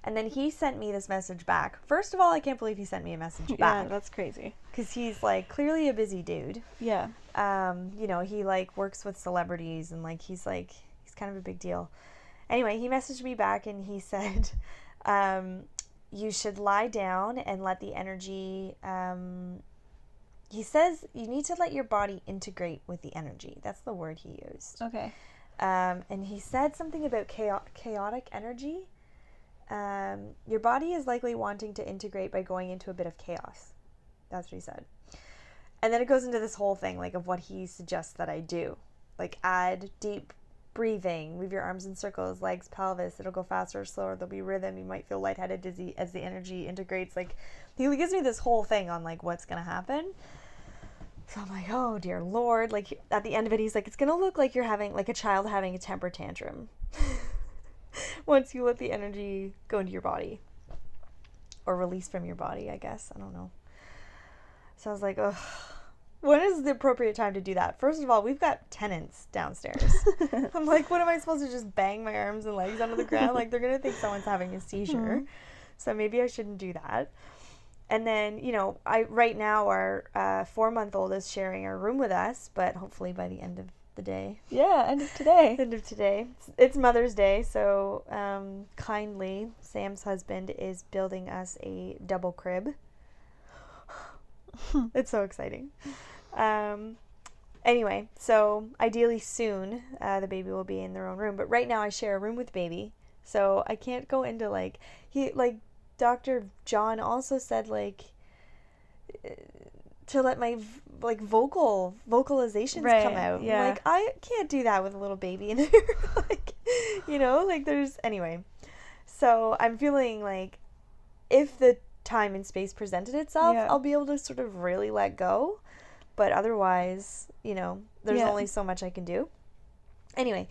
Speaker 2: And then he sent me this message back. First of all, I can't believe he sent me a message back.
Speaker 1: Yeah, that's crazy.
Speaker 2: Because he's, like, clearly a busy dude.
Speaker 1: Yeah.
Speaker 2: You know, he, like, works with celebrities and, like, he's kind of a big deal. Anyway, he messaged me back and he said, you should lie down and let the energy, he says you need to let your body integrate with the energy. That's the word he used.
Speaker 1: Okay.
Speaker 2: And he said something about chaotic energy. Your body is likely wanting to integrate by going into a bit of chaos. That's what he said. And then it goes into this whole thing, like, of what he suggests that I do. Like, add deep breathing, move your arms in circles, legs, pelvis. It'll go faster or slower. There'll be rhythm. You might feel lightheaded, dizzy as the energy integrates. Like, he gives me this whole thing on, like, what's going to happen. So I'm like, oh, dear Lord. Like, at the end of it, he's like, it's going to look like you're having, like, a child having a temper tantrum. Once you let the energy go into your body. Or release from your body, I guess. I don't know. So I was like, ugh. When is the appropriate time to do that? First of all, we've got tenants downstairs. I'm like, what am I supposed to just bang my arms and legs onto the ground? Like, they're going to think someone's having a seizure. Mm-hmm. So maybe I shouldn't do that. And then, you know, right now our 4-month-old is sharing our room with us, but hopefully by the end of the day.
Speaker 1: Yeah, end of today.
Speaker 2: End of today. It's Mother's Day, so kindly, Sam's husband is building us a double crib. It's so exciting. Anyway, so ideally soon, the baby will be in their own room. But right now I share a room with baby. So I can't go into Dr. John also said, to let my, vocalizations come out.
Speaker 1: Yeah.
Speaker 2: Like, I can't do that with a little baby in there. Anyway. So I'm feeling like if the time and space presented itself, I'll be able to sort of really let go. But otherwise, there's only so much I can do. Anyway,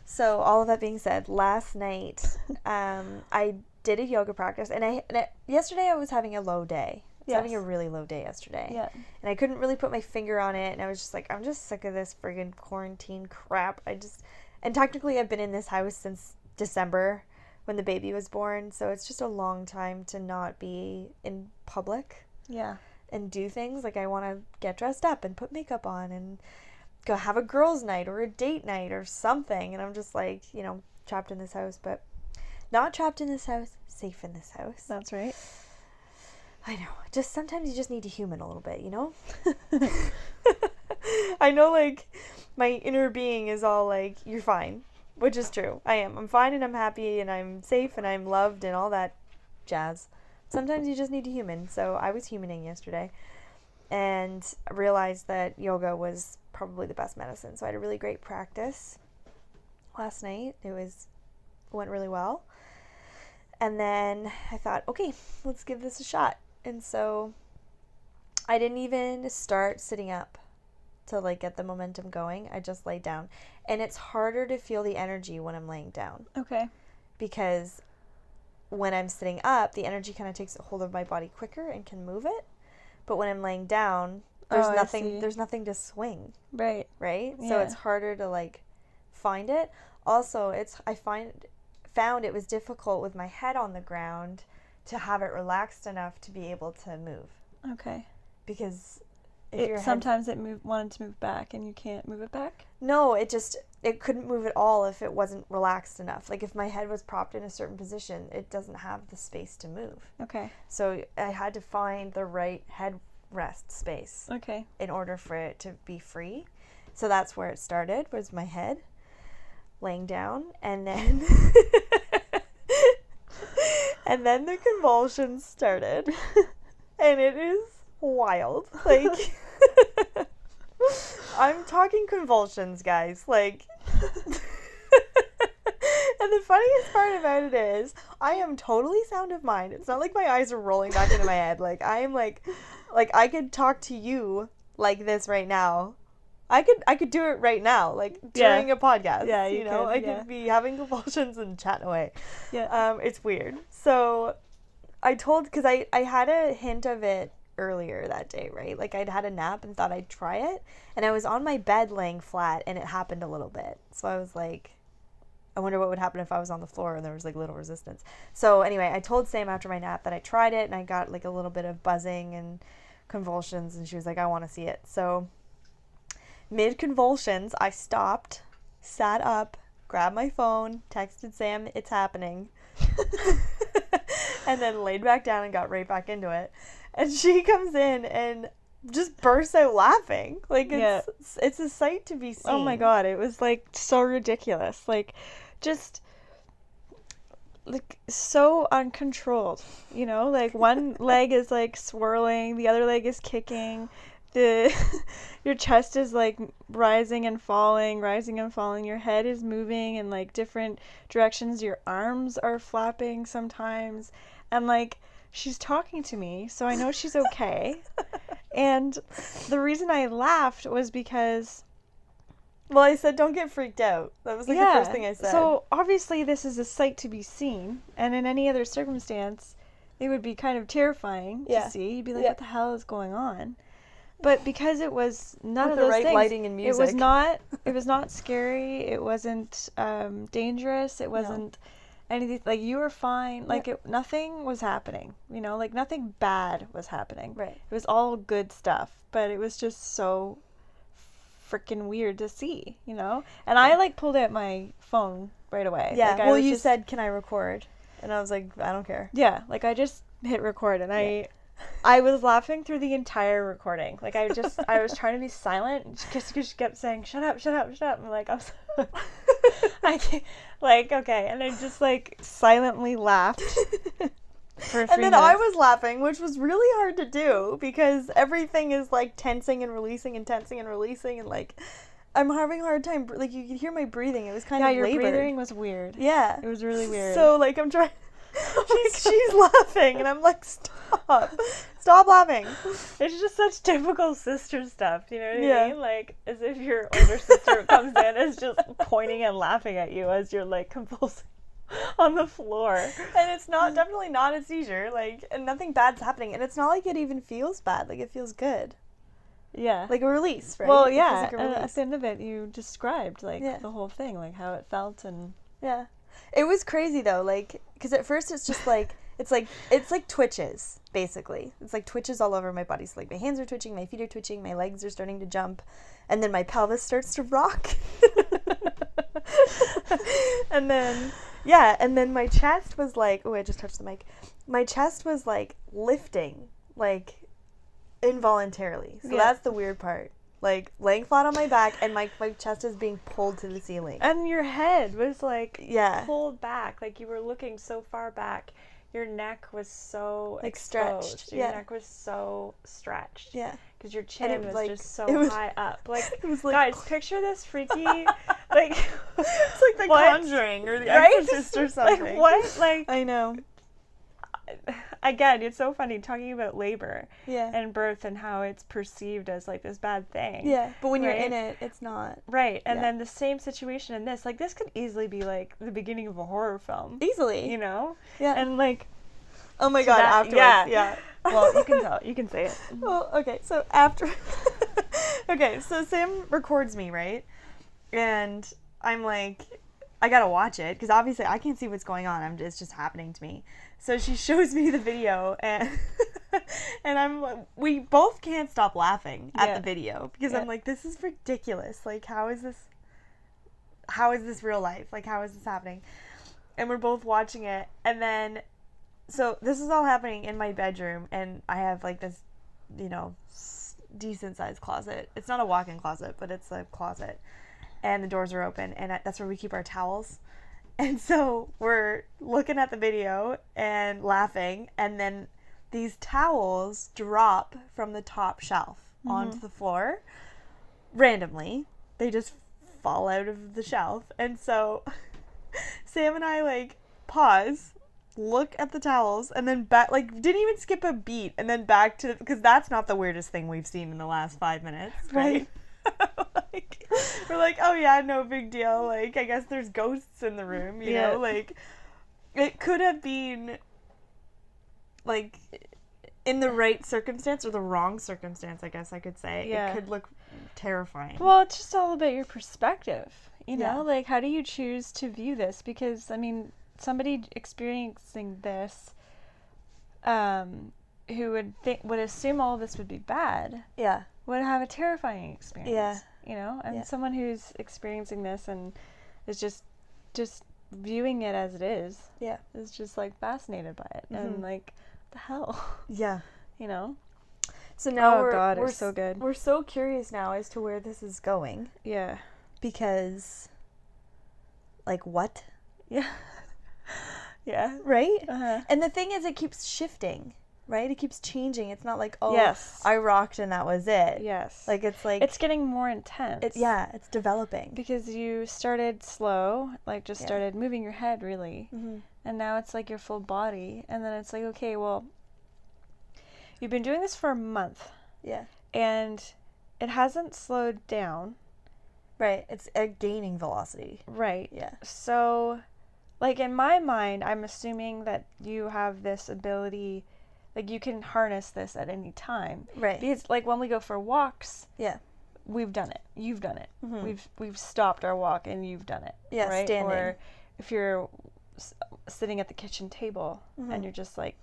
Speaker 2: so all of that being said, last night I did a yoga practice, and yesterday I was having a low day. I was having a really low day yesterday. Yeah. And I couldn't really put my finger on it, and I was just like, I'm just sick of this friggin' quarantine crap. And technically I've been in this house since December when the baby was born, so it's just a long time to not be in public. Yeah. And do things. Like, I want to get dressed up and put makeup on and go have a girls' night or a date night or something. And I'm just like, trapped in this house, but not trapped in this house, safe in this house.
Speaker 1: That's right.
Speaker 2: I know. Just sometimes you just need to human a little bit, I know, my inner being is all like, you're fine, which is true. I am. I'm fine and I'm happy and I'm safe and I'm loved and all that jazz. Sometimes you just need to human. So I was humaning yesterday and realized that yoga was probably the best medicine. So I had a really great practice last night. Went really well. And then I thought, okay, let's give this a shot. And so I didn't even start sitting up to like get the momentum going. I just laid down. And it's harder to feel the energy when I'm laying down.
Speaker 1: Okay.
Speaker 2: Because when I'm sitting up, the energy kind of takes a hold of my body quicker and can move it. But when I'm laying down, there's nothing to swing.
Speaker 1: Right.
Speaker 2: Right?
Speaker 1: Yeah.
Speaker 2: So it's harder to like find it. Also, I found it was difficult with my head on the ground to have it relaxed enough to be able to move.
Speaker 1: Okay.
Speaker 2: Because
Speaker 1: sometimes it wanted to move back and you can't move it back?
Speaker 2: No, it couldn't move at all if it wasn't relaxed enough. Like if my head was propped in a certain position, it doesn't have the space to move.
Speaker 1: Okay.
Speaker 2: So I had to find the right headrest space.
Speaker 1: Okay.
Speaker 2: In order for it to be free. So that's where it started, was my head laying down, and then and then the convulsions started. And it is wild. Like I'm talking convulsions, guys. Like and the funniest part about it is I am totally sound of mind. It's not like my eyes are rolling back into my head. Like I am like I could talk to you like this right now. I could do it right now, like during a podcast.
Speaker 1: Yeah,
Speaker 2: you know, I could be having convulsions and chatting away.
Speaker 1: Yeah.
Speaker 2: It's weird. So because I had a hint of it earlier that day, right? Like I'd had a nap and thought I'd try it, and I was on my bed laying flat, and it happened a little bit. So I was like, I wonder what would happen if I was on the floor and there was like little resistance. So anyway, I told Sam after my nap that I tried it, and I got like a little bit of buzzing and convulsions, and she was like, I want to see it. So mid convulsions, I stopped, sat up, grabbed my phone, texted Sam, it's happening, and then laid back down and got right back into it. And she comes in and just bursts out laughing. Like it's a sight to be seen.
Speaker 1: Oh my God, it was like so ridiculous. Like just like so uncontrolled, you know? Like one leg is like swirling, the other leg is kicking. Your chest is like rising and falling, your head is moving in like different directions, your arms are flapping sometimes, and like she's talking to me, so I know she's okay. And the reason I laughed was because,
Speaker 2: well, I said don't get freaked out. That was like the first thing I said.
Speaker 1: So obviously this is a sight to be seen, and in any other circumstance it would be kind of terrifying to see. You'd be like, what the hell is going on? But because it was none
Speaker 2: with
Speaker 1: of those
Speaker 2: the right
Speaker 1: things,
Speaker 2: lighting and music.
Speaker 1: It was not scary. It wasn't dangerous. It wasn't anything. Like you were fine. Like nothing was happening. You know, like nothing bad was happening.
Speaker 2: Right.
Speaker 1: It was all good stuff. But it was just so freaking weird to see. You know. And I like pulled out my phone right away.
Speaker 2: Yeah.
Speaker 1: Like,
Speaker 2: well, you said, "Can I record?" And I was like, "I don't care."
Speaker 1: Yeah. Like I just hit record, and I was laughing through the entire recording. Like I was trying to be silent because she kept saying, shut up. I'm like, I can't, like, okay. And I just like silently laughed for 3
Speaker 2: And then
Speaker 1: minutes.
Speaker 2: I was laughing, which was really hard to do because everything is like tensing and releasing and tensing and releasing. And like, I'm having a hard time. Like you could hear my breathing. It was kind of
Speaker 1: your
Speaker 2: labored.
Speaker 1: breathing was weird.
Speaker 2: Yeah.
Speaker 1: It was really weird.
Speaker 2: So like I'm trying. She's laughing, and I'm like, stop laughing.
Speaker 1: It's just such typical sister stuff, you know what I mean? Like, as if your older sister comes in is just pointing and laughing at you as you're like convulsing on the floor.
Speaker 2: And it's definitely not a seizure, like, and nothing bad's happening, and it's not like it even feels bad, like it feels good.
Speaker 1: Yeah.
Speaker 2: Like a release, right?
Speaker 1: Well,
Speaker 2: It
Speaker 1: yeah,
Speaker 2: feels like a
Speaker 1: and
Speaker 2: release.
Speaker 1: at the end of it, you described, like, the whole thing, like, how it felt, and...
Speaker 2: Yeah. It was crazy, though, like, because at first it's just, like, it's like twitches, basically. It's like twitches all over my body. So, like, my hands are twitching, my feet are twitching, my legs are starting to jump, and then my pelvis starts to rock. And then my chest was, like, oh, I just touched the mic. My chest was, like, lifting, like, involuntarily. So that's the weird part. Like, laying flat on my back, and my chest is being pulled to the ceiling.
Speaker 1: And your head was, like, pulled back. Like, you were looking so far back. your neck was so
Speaker 2: Like,
Speaker 1: exposed.
Speaker 2: stretched.
Speaker 1: Your
Speaker 2: Yeah.
Speaker 1: neck was so stretched.
Speaker 2: Yeah.
Speaker 1: Because your
Speaker 2: And
Speaker 1: chin
Speaker 2: it
Speaker 1: was
Speaker 2: like-
Speaker 1: just so
Speaker 2: it was-
Speaker 1: high up. Like,
Speaker 2: it was like
Speaker 1: guys, picture this freaky, like,
Speaker 2: it's like The
Speaker 1: what?
Speaker 2: Conjuring or The
Speaker 1: Right?
Speaker 2: Exorcist or something.
Speaker 1: Like, what? Like,
Speaker 2: I know.
Speaker 1: again, it's so funny talking about labor
Speaker 2: Yeah.
Speaker 1: and birth and how it's perceived as like this bad thing.
Speaker 2: Yeah. But when you're
Speaker 1: Right?
Speaker 2: in it, it's not.
Speaker 1: Right. And
Speaker 2: Yeah.
Speaker 1: then the same situation in this, like, this could easily be like the beginning of a horror film.
Speaker 2: Easily.
Speaker 1: You know?
Speaker 2: Yeah.
Speaker 1: And like,
Speaker 2: Oh my
Speaker 1: So
Speaker 2: god,
Speaker 1: that-
Speaker 2: afterwards.
Speaker 1: yeah.
Speaker 2: Yeah.
Speaker 1: well, you can tell, you can say it.
Speaker 2: Well, okay, so after okay, so Sam records me, right? And I'm like, I gotta watch it because obviously I can't see what's going on. It's just happening to me. So she shows me the video, and and we both can't stop laughing at
Speaker 1: Yeah.
Speaker 2: the video because
Speaker 1: Yeah.
Speaker 2: I'm like, this is ridiculous. Like, how is this real life? Like, how is this happening? And we're both watching it, and then so this is all happening in my bedroom, and I have like this, decent sized closet. It's not a walk-in closet, but it's a closet, and the doors are open, and that's where we keep our towels. And so we're looking at the video and laughing, and then these towels drop from the top shelf onto the floor randomly. They just fall out of the shelf, and so Sam and I like pause, look at the towels, and then back, like, didn't even skip a beat, and then back to, because that's not the weirdest thing we've seen in the last 5 minutes, right? Like, we're like, oh yeah, no big deal, like, I guess there's ghosts in the room, you know, like, it could have been, like, in the right circumstance or the wrong circumstance, I guess I could say.
Speaker 1: Yeah.
Speaker 2: It could look terrifying.
Speaker 1: Well, it's just all about your perspective, you know?
Speaker 2: Yeah.
Speaker 1: Like, how do you choose to view this? Because, I mean, somebody experiencing this, who would assume all of this would be bad,
Speaker 2: Yeah.
Speaker 1: would have a terrifying experience.
Speaker 2: Yeah.
Speaker 1: You know? And
Speaker 2: Yeah.
Speaker 1: someone who's experiencing this and is just viewing it as it is
Speaker 2: Yeah.
Speaker 1: just, like, fascinated by it. And, like, the hell?
Speaker 2: Yeah.
Speaker 1: You know?
Speaker 2: So now
Speaker 1: Oh,
Speaker 2: we're
Speaker 1: God,
Speaker 2: we're
Speaker 1: it's so good.
Speaker 2: We're so curious now as to where this is going,
Speaker 1: Yeah.
Speaker 2: because, like, what?
Speaker 1: Yeah. Yeah.
Speaker 2: Right?
Speaker 1: Uh-huh.
Speaker 2: And the thing is, it keeps shifting, right? It keeps changing. It's not like, oh,
Speaker 1: Yes.
Speaker 2: I rocked and that was it.
Speaker 1: Yes.
Speaker 2: Like, it's like,
Speaker 1: it's getting more intense.
Speaker 2: it's developing.
Speaker 1: Because you started slow, like just
Speaker 2: Yeah.
Speaker 1: started moving your head really.
Speaker 2: Mm-hmm.
Speaker 1: And now it's like your full body. And then it's like, okay, well, you've been doing this for a month.
Speaker 2: Yeah.
Speaker 1: And it hasn't slowed down.
Speaker 2: Right. It's gaining velocity.
Speaker 1: Right.
Speaker 2: Yeah.
Speaker 1: So, like, in my mind, I'm assuming that you have this ability, like, you can harness this at any time.
Speaker 2: Right.
Speaker 1: Because, like, when we go for walks,
Speaker 2: Yeah.
Speaker 1: we've done it. You've done it.
Speaker 2: Mhm.
Speaker 1: We've stopped our walk and you've done it.
Speaker 2: Yeah,
Speaker 1: right?
Speaker 2: standing.
Speaker 1: Or if you're sitting at the kitchen table
Speaker 2: Mhm.
Speaker 1: and you're just like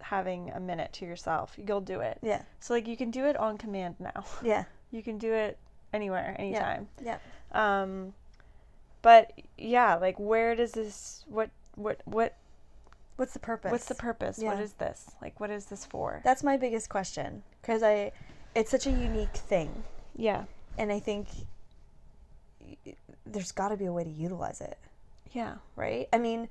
Speaker 1: having a minute to yourself, you'll do it.
Speaker 2: Yeah.
Speaker 1: So like you can do it on command now.
Speaker 2: Yeah.
Speaker 1: You can do it anywhere, anytime.
Speaker 2: Yeah.
Speaker 1: But yeah, like where does this
Speaker 2: What's the purpose?
Speaker 1: what's the purpose?
Speaker 2: Yeah.
Speaker 1: What is this? Like what is this for?
Speaker 2: That's my biggest question, because it's such a unique thing,
Speaker 1: Yeah.
Speaker 2: and I think there's got to be a way to utilize it,
Speaker 1: Yeah.
Speaker 2: right? I mean,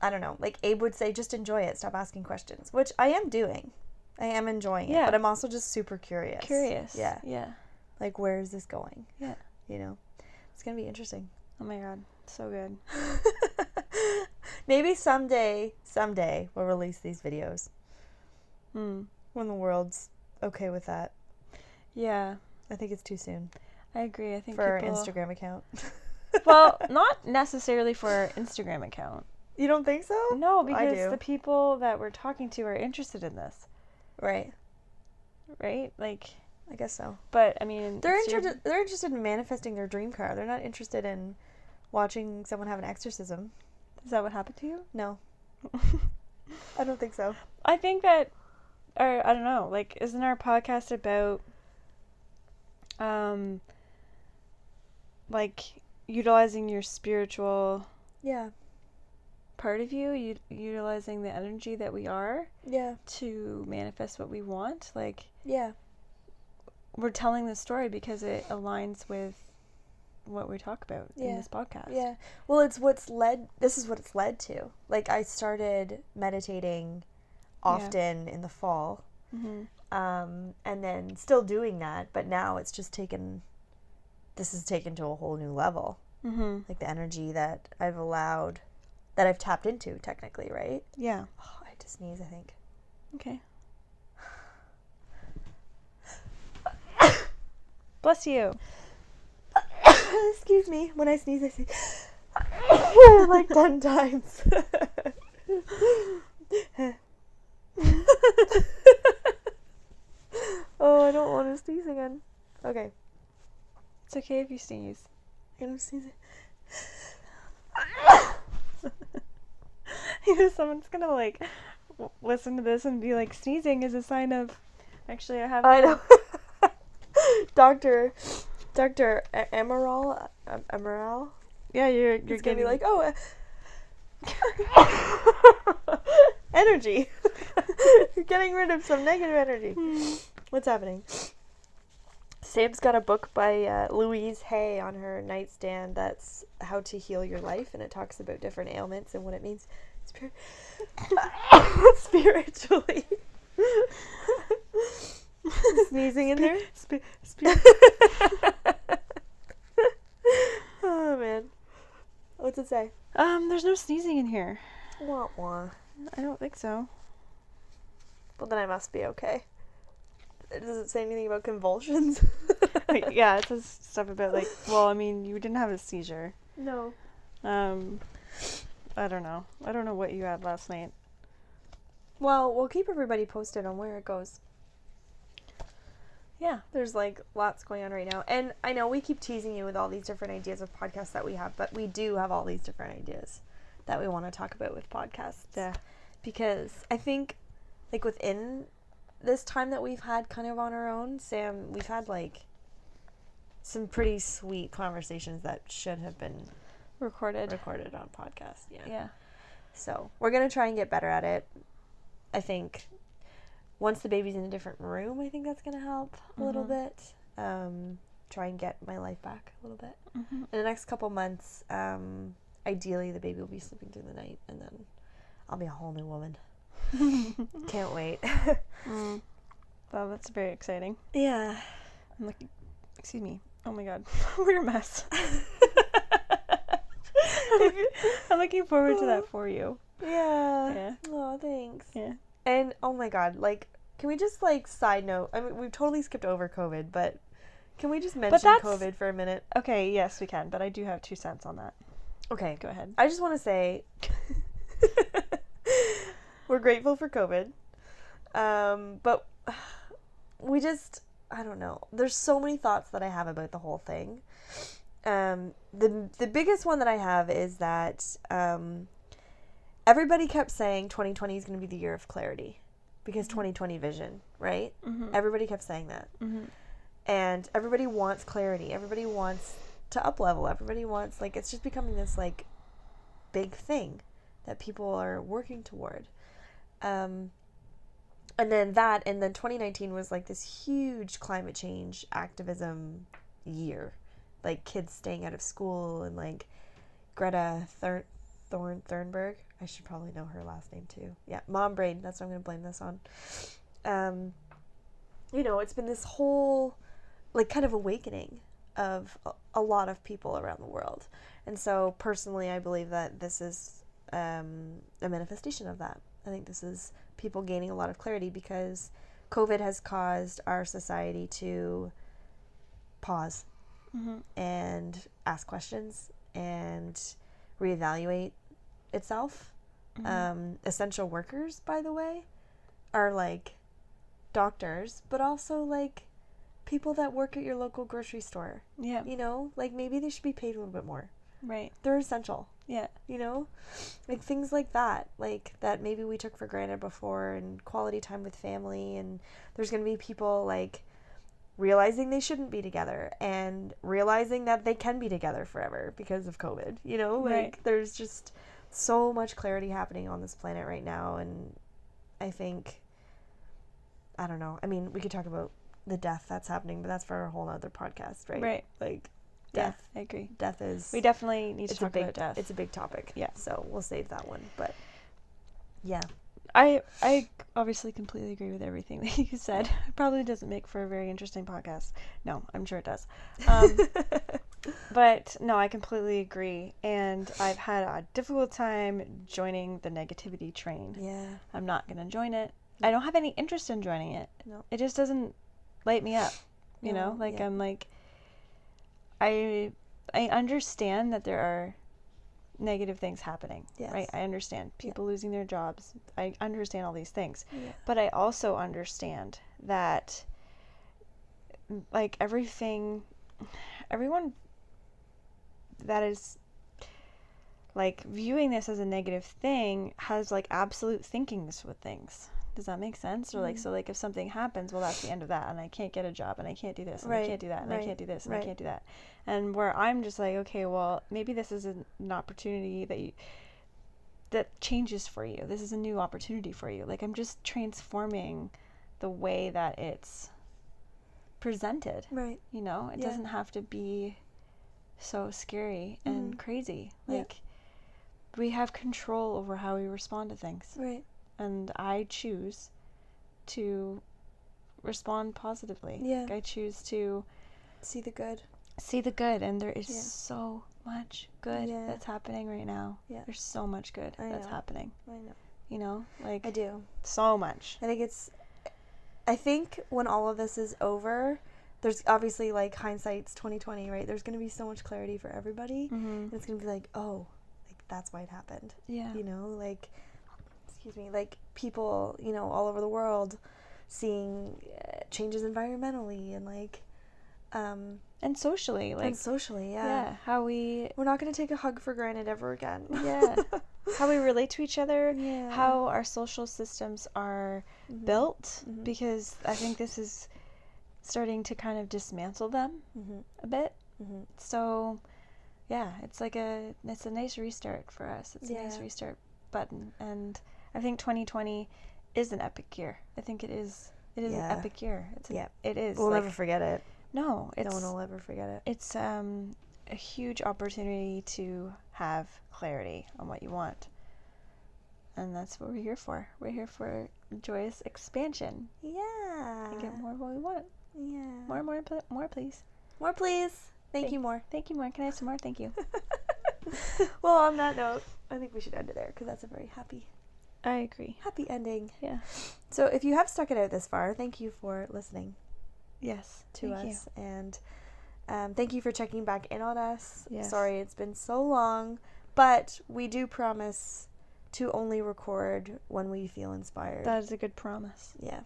Speaker 2: I don't know. Like Abe would say, just enjoy it. Stop asking questions, which I am doing. I am enjoying it,
Speaker 1: Yeah.
Speaker 2: but I'm also just super curious.
Speaker 1: Curious.
Speaker 2: Yeah.
Speaker 1: Yeah.
Speaker 2: Like, where is this going?
Speaker 1: Yeah.
Speaker 2: You know, it's gonna be interesting.
Speaker 1: Oh my god. So good.
Speaker 2: Maybe someday we'll release these videos
Speaker 1: Mm.
Speaker 2: when the world's okay with that.
Speaker 1: Yeah.
Speaker 2: I think it's too soon
Speaker 1: I agree. I think
Speaker 2: for our
Speaker 1: people...
Speaker 2: Instagram account.
Speaker 1: Well, not necessarily for our Instagram account.
Speaker 2: You don't think so?
Speaker 1: No,
Speaker 2: I
Speaker 1: because
Speaker 2: do.
Speaker 1: the people that we're talking to are interested in this,
Speaker 2: Right.
Speaker 1: right? Like,
Speaker 2: I guess so.
Speaker 1: but I mean,
Speaker 2: They're
Speaker 1: it's your-
Speaker 2: they're interested in manifesting their dream car. They're not interested in watching someone have an exorcism.
Speaker 1: Is that what happened to you?
Speaker 2: No. I don't think so.
Speaker 1: I think that, or I don't know. Like, isn't our podcast about, like utilizing your spiritual
Speaker 2: Yeah.
Speaker 1: part of you, utilizing the energy that we are
Speaker 2: Yeah.
Speaker 1: to manifest what we want? Like,
Speaker 2: Yeah.
Speaker 1: we're telling this story because it aligns with what we talk about in this podcast.
Speaker 2: Yeah. Well, this is what it's led to. Like, I started meditating often in the fall.
Speaker 1: Mm-hmm.
Speaker 2: And then still doing that, but now it's just this is taken to a whole new level.
Speaker 1: Mm-hmm.
Speaker 2: Like the energy that I've tapped into, technically, right?
Speaker 1: Yeah.
Speaker 2: Oh, I had to sneeze, I think.
Speaker 1: Okay. Bless you.
Speaker 2: Excuse me. When I sneeze, I say like 10 times. Oh, I don't want to sneeze again. Okay.
Speaker 1: It's okay if you sneeze.
Speaker 2: I'm going to sneeze.
Speaker 1: Someone's gonna like listen to this and be like, sneezing is a sign of. Actually,
Speaker 2: I know. Dr. Emerald.
Speaker 1: Yeah, you're
Speaker 2: It's
Speaker 1: gonna
Speaker 2: be like, oh, energy. You're getting rid of some negative energy. What's happening? Sam's got a book by Louise Hay on her nightstand that's How to Heal Your Life, and it talks about different ailments and what it means spiritually. Sneezing in there? Oh, man. What's it say?
Speaker 1: There's no sneezing in here.
Speaker 2: Wah, wah.
Speaker 1: I don't think so.
Speaker 2: Well, then I must be okay. Does it say anything about convulsions?
Speaker 1: Yeah, it says stuff about like, well, I mean, you didn't have a seizure.
Speaker 2: No.
Speaker 1: I don't know. I don't know what you had last night.
Speaker 2: Well, we'll keep everybody posted on where it goes. Yeah, there's like lots going on right now. And I know we keep teasing you with all these different ideas of podcasts that we have, but we do have all these different ideas that we want to talk about with podcasts.
Speaker 1: Yeah.
Speaker 2: Because I think like within this time that we've had kind of on our own, Sam, we've had like some pretty sweet conversations that should have been recorded on podcast.
Speaker 1: Yeah.
Speaker 2: So we're going to try and get better at it. I think once the baby's in a different room, I think that's going to help a little bit. Try and get my life back a little bit.
Speaker 1: Mm-hmm.
Speaker 2: In the next couple months, ideally the baby will be sleeping through the night, and then I'll be a whole new woman. Can't wait.
Speaker 1: Well, that's very exciting.
Speaker 2: Yeah.
Speaker 1: Excuse me. Oh my god. We're a mess. I'm looking forward to that for you.
Speaker 2: Yeah. Oh, thanks.
Speaker 1: Yeah.
Speaker 2: And oh my god, like, can we just like side note? I mean, we've totally skipped over COVID, but can we just mention COVID for a minute?
Speaker 1: Okay, yes, we can, but I do have 2 cents on that.
Speaker 2: Okay,
Speaker 1: go ahead.
Speaker 2: I just want to say we're grateful for COVID, but we just, I don't know. There's so many thoughts that I have about the whole thing. The biggest one that I have is that everybody kept saying 2020 is going to be the year of clarity because 2020 vision, right? Mm-hmm. Everybody kept saying that. Mm-hmm. And everybody wants clarity. Everybody wants to uplevel. Everybody wants, like, it's just becoming this, like, big thing that people are working toward. And then 2019 was, like, this huge climate change activism year. Like, kids staying out of school and, like, Greta Thunberg. I should probably know her last name, too. Yeah, mom brain. That's what I'm going to blame this on. You know, it's been this whole, like, kind of awakening of a lot of people around the world. And so, personally, I believe that this is a manifestation of that. I think this is people gaining a lot of clarity because COVID has caused our society to pause and ask questions and reevaluate itself. Essential workers, by the way, are like doctors, but also like people that work at your local grocery store. Yeah. You know, like maybe they should be paid a little bit more. Right. They're essential. Yeah. You know, like things like that maybe we took for granted before, and quality time with family, and there's going to be people like realizing they shouldn't be together and realizing that they can be together forever because of COVID, you know, like there's just so much clarity happening on this planet right now. And I think, I don't know, I mean, we could talk about the death that's happening, but that's for a whole other podcast, right? Right. Like, death.
Speaker 1: Yeah, I agree.
Speaker 2: Death is...
Speaker 1: We definitely need to
Speaker 2: it's
Speaker 1: talk about death.
Speaker 2: It's a big topic.
Speaker 1: Yeah.
Speaker 2: So we'll save that one. But yeah.
Speaker 1: I obviously completely agree with everything that you said. It probably doesn't make for a very interesting podcast. No, I'm sure it does. But no, I completely agree. And I've had a difficult time joining the negativity train.
Speaker 2: Yeah.
Speaker 1: I'm not going to join it. I don't have any interest in joining it.
Speaker 2: No.
Speaker 1: It just doesn't light me up. You know, like I'm like, I understand that there are negative things happening, right? I understand people losing their jobs. I understand all these things. Yeah. But I also understand that like everyone that is like viewing this as a negative thing has like absolute thinkings with things. Does that make sense? Or like, so like if something happens, well, that's the end of that, and I can't get a job, and I can't do this, and I can't do that, and I can't do this, and I can't do that. And where I'm just like, okay, well, maybe this is an opportunity that changes for you. This is a new opportunity for you. Like I'm just transforming the way that it's presented. Right. You know, it doesn't have to be so scary and crazy. Like we have control over how we respond to things. Right. And I choose to respond positively. Yeah. Like I choose to
Speaker 2: see the good.
Speaker 1: And there is so much good that's happening right now. Yeah. There's so much good that's happening. I know. You know, like
Speaker 2: I do.
Speaker 1: So much.
Speaker 2: I think when all of this is over, there's obviously like hindsight's 2020, right? There's going to be so much clarity for everybody. Mm-hmm. And it's going to be like, oh, like that's why it happened. Yeah. You know, like like people, you know, all over the world seeing changes environmentally and like
Speaker 1: and socially, yeah, how we're
Speaker 2: not going to take a hug for granted ever again.
Speaker 1: Yeah. How we relate to each other, how our social systems are built, because I think this is starting to kind of dismantle them a bit. So yeah, it's a nice restart for us. It's a nice restart button, and I think 2020 is an epic year. I think it is an epic year. It is.
Speaker 2: We'll never forget it.
Speaker 1: No one
Speaker 2: will ever forget it.
Speaker 1: It's a huge opportunity to have clarity on what you want. And that's what we're here for. We're here for joyous expansion. Yeah. And get more of what we want. Yeah. More, please.
Speaker 2: More, please. Thank you, more.
Speaker 1: Thank you, more. Can I have some more? Thank you.
Speaker 2: Well, on that note, I think we should end it there because that's a very happy...
Speaker 1: I agree.
Speaker 2: Happy ending.
Speaker 1: Yeah.
Speaker 2: So if you have stuck it out this far, thank you for listening.
Speaker 1: Yes.
Speaker 2: To us. You. And thank you for checking back in on us.
Speaker 1: Yes.
Speaker 2: Sorry it's been so long, but we do promise to only record when we feel inspired.
Speaker 1: That is a good promise.
Speaker 2: Yeah.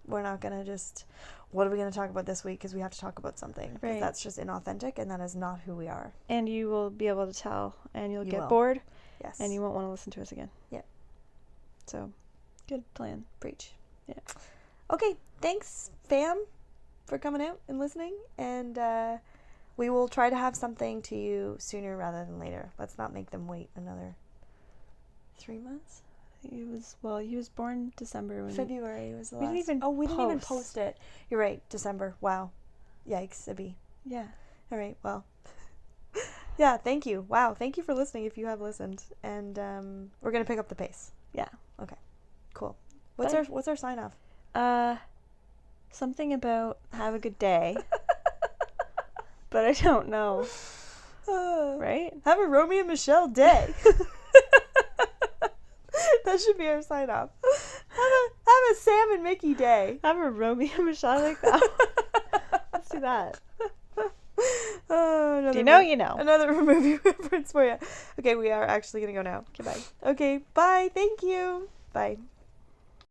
Speaker 2: We're not going to just, what are we going to talk about this week? Because we have to talk about something. Right. That's just inauthentic, and that is not who we are.
Speaker 1: And you will be able to tell, and you'll get bored.
Speaker 2: Yes.
Speaker 1: And you won't want to listen to us again.
Speaker 2: Yeah.
Speaker 1: So, good plan.
Speaker 2: Preach.
Speaker 1: Yeah.
Speaker 2: Okay. Thanks, fam, for coming out and listening. And we will try to have something to you sooner rather than later. Let's not make them wait another 3 months.
Speaker 1: He was born December.
Speaker 2: February was the last.
Speaker 1: We didn't even
Speaker 2: post it. You're right. December. Wow. Yikes, Ibby.
Speaker 1: Yeah.
Speaker 2: All right. Well. Yeah. Thank you. Wow. Thank you for listening. If you have listened, and we're gonna pick up the pace.
Speaker 1: Yeah.
Speaker 2: Okay. Cool. What's our sign off?
Speaker 1: Something about have a good day. But I don't know. Right?
Speaker 2: Have a Romeo and Michelle day. That should be our sign off. Have a Sam and Micki day.
Speaker 1: Have a Romeo and Michelle like that. Let's do that. Do you know? You know.
Speaker 2: Another movie reference for you. Okay, we are actually gonna go now.
Speaker 1: Okay, bye.
Speaker 2: Okay, bye. Thank you. Bye.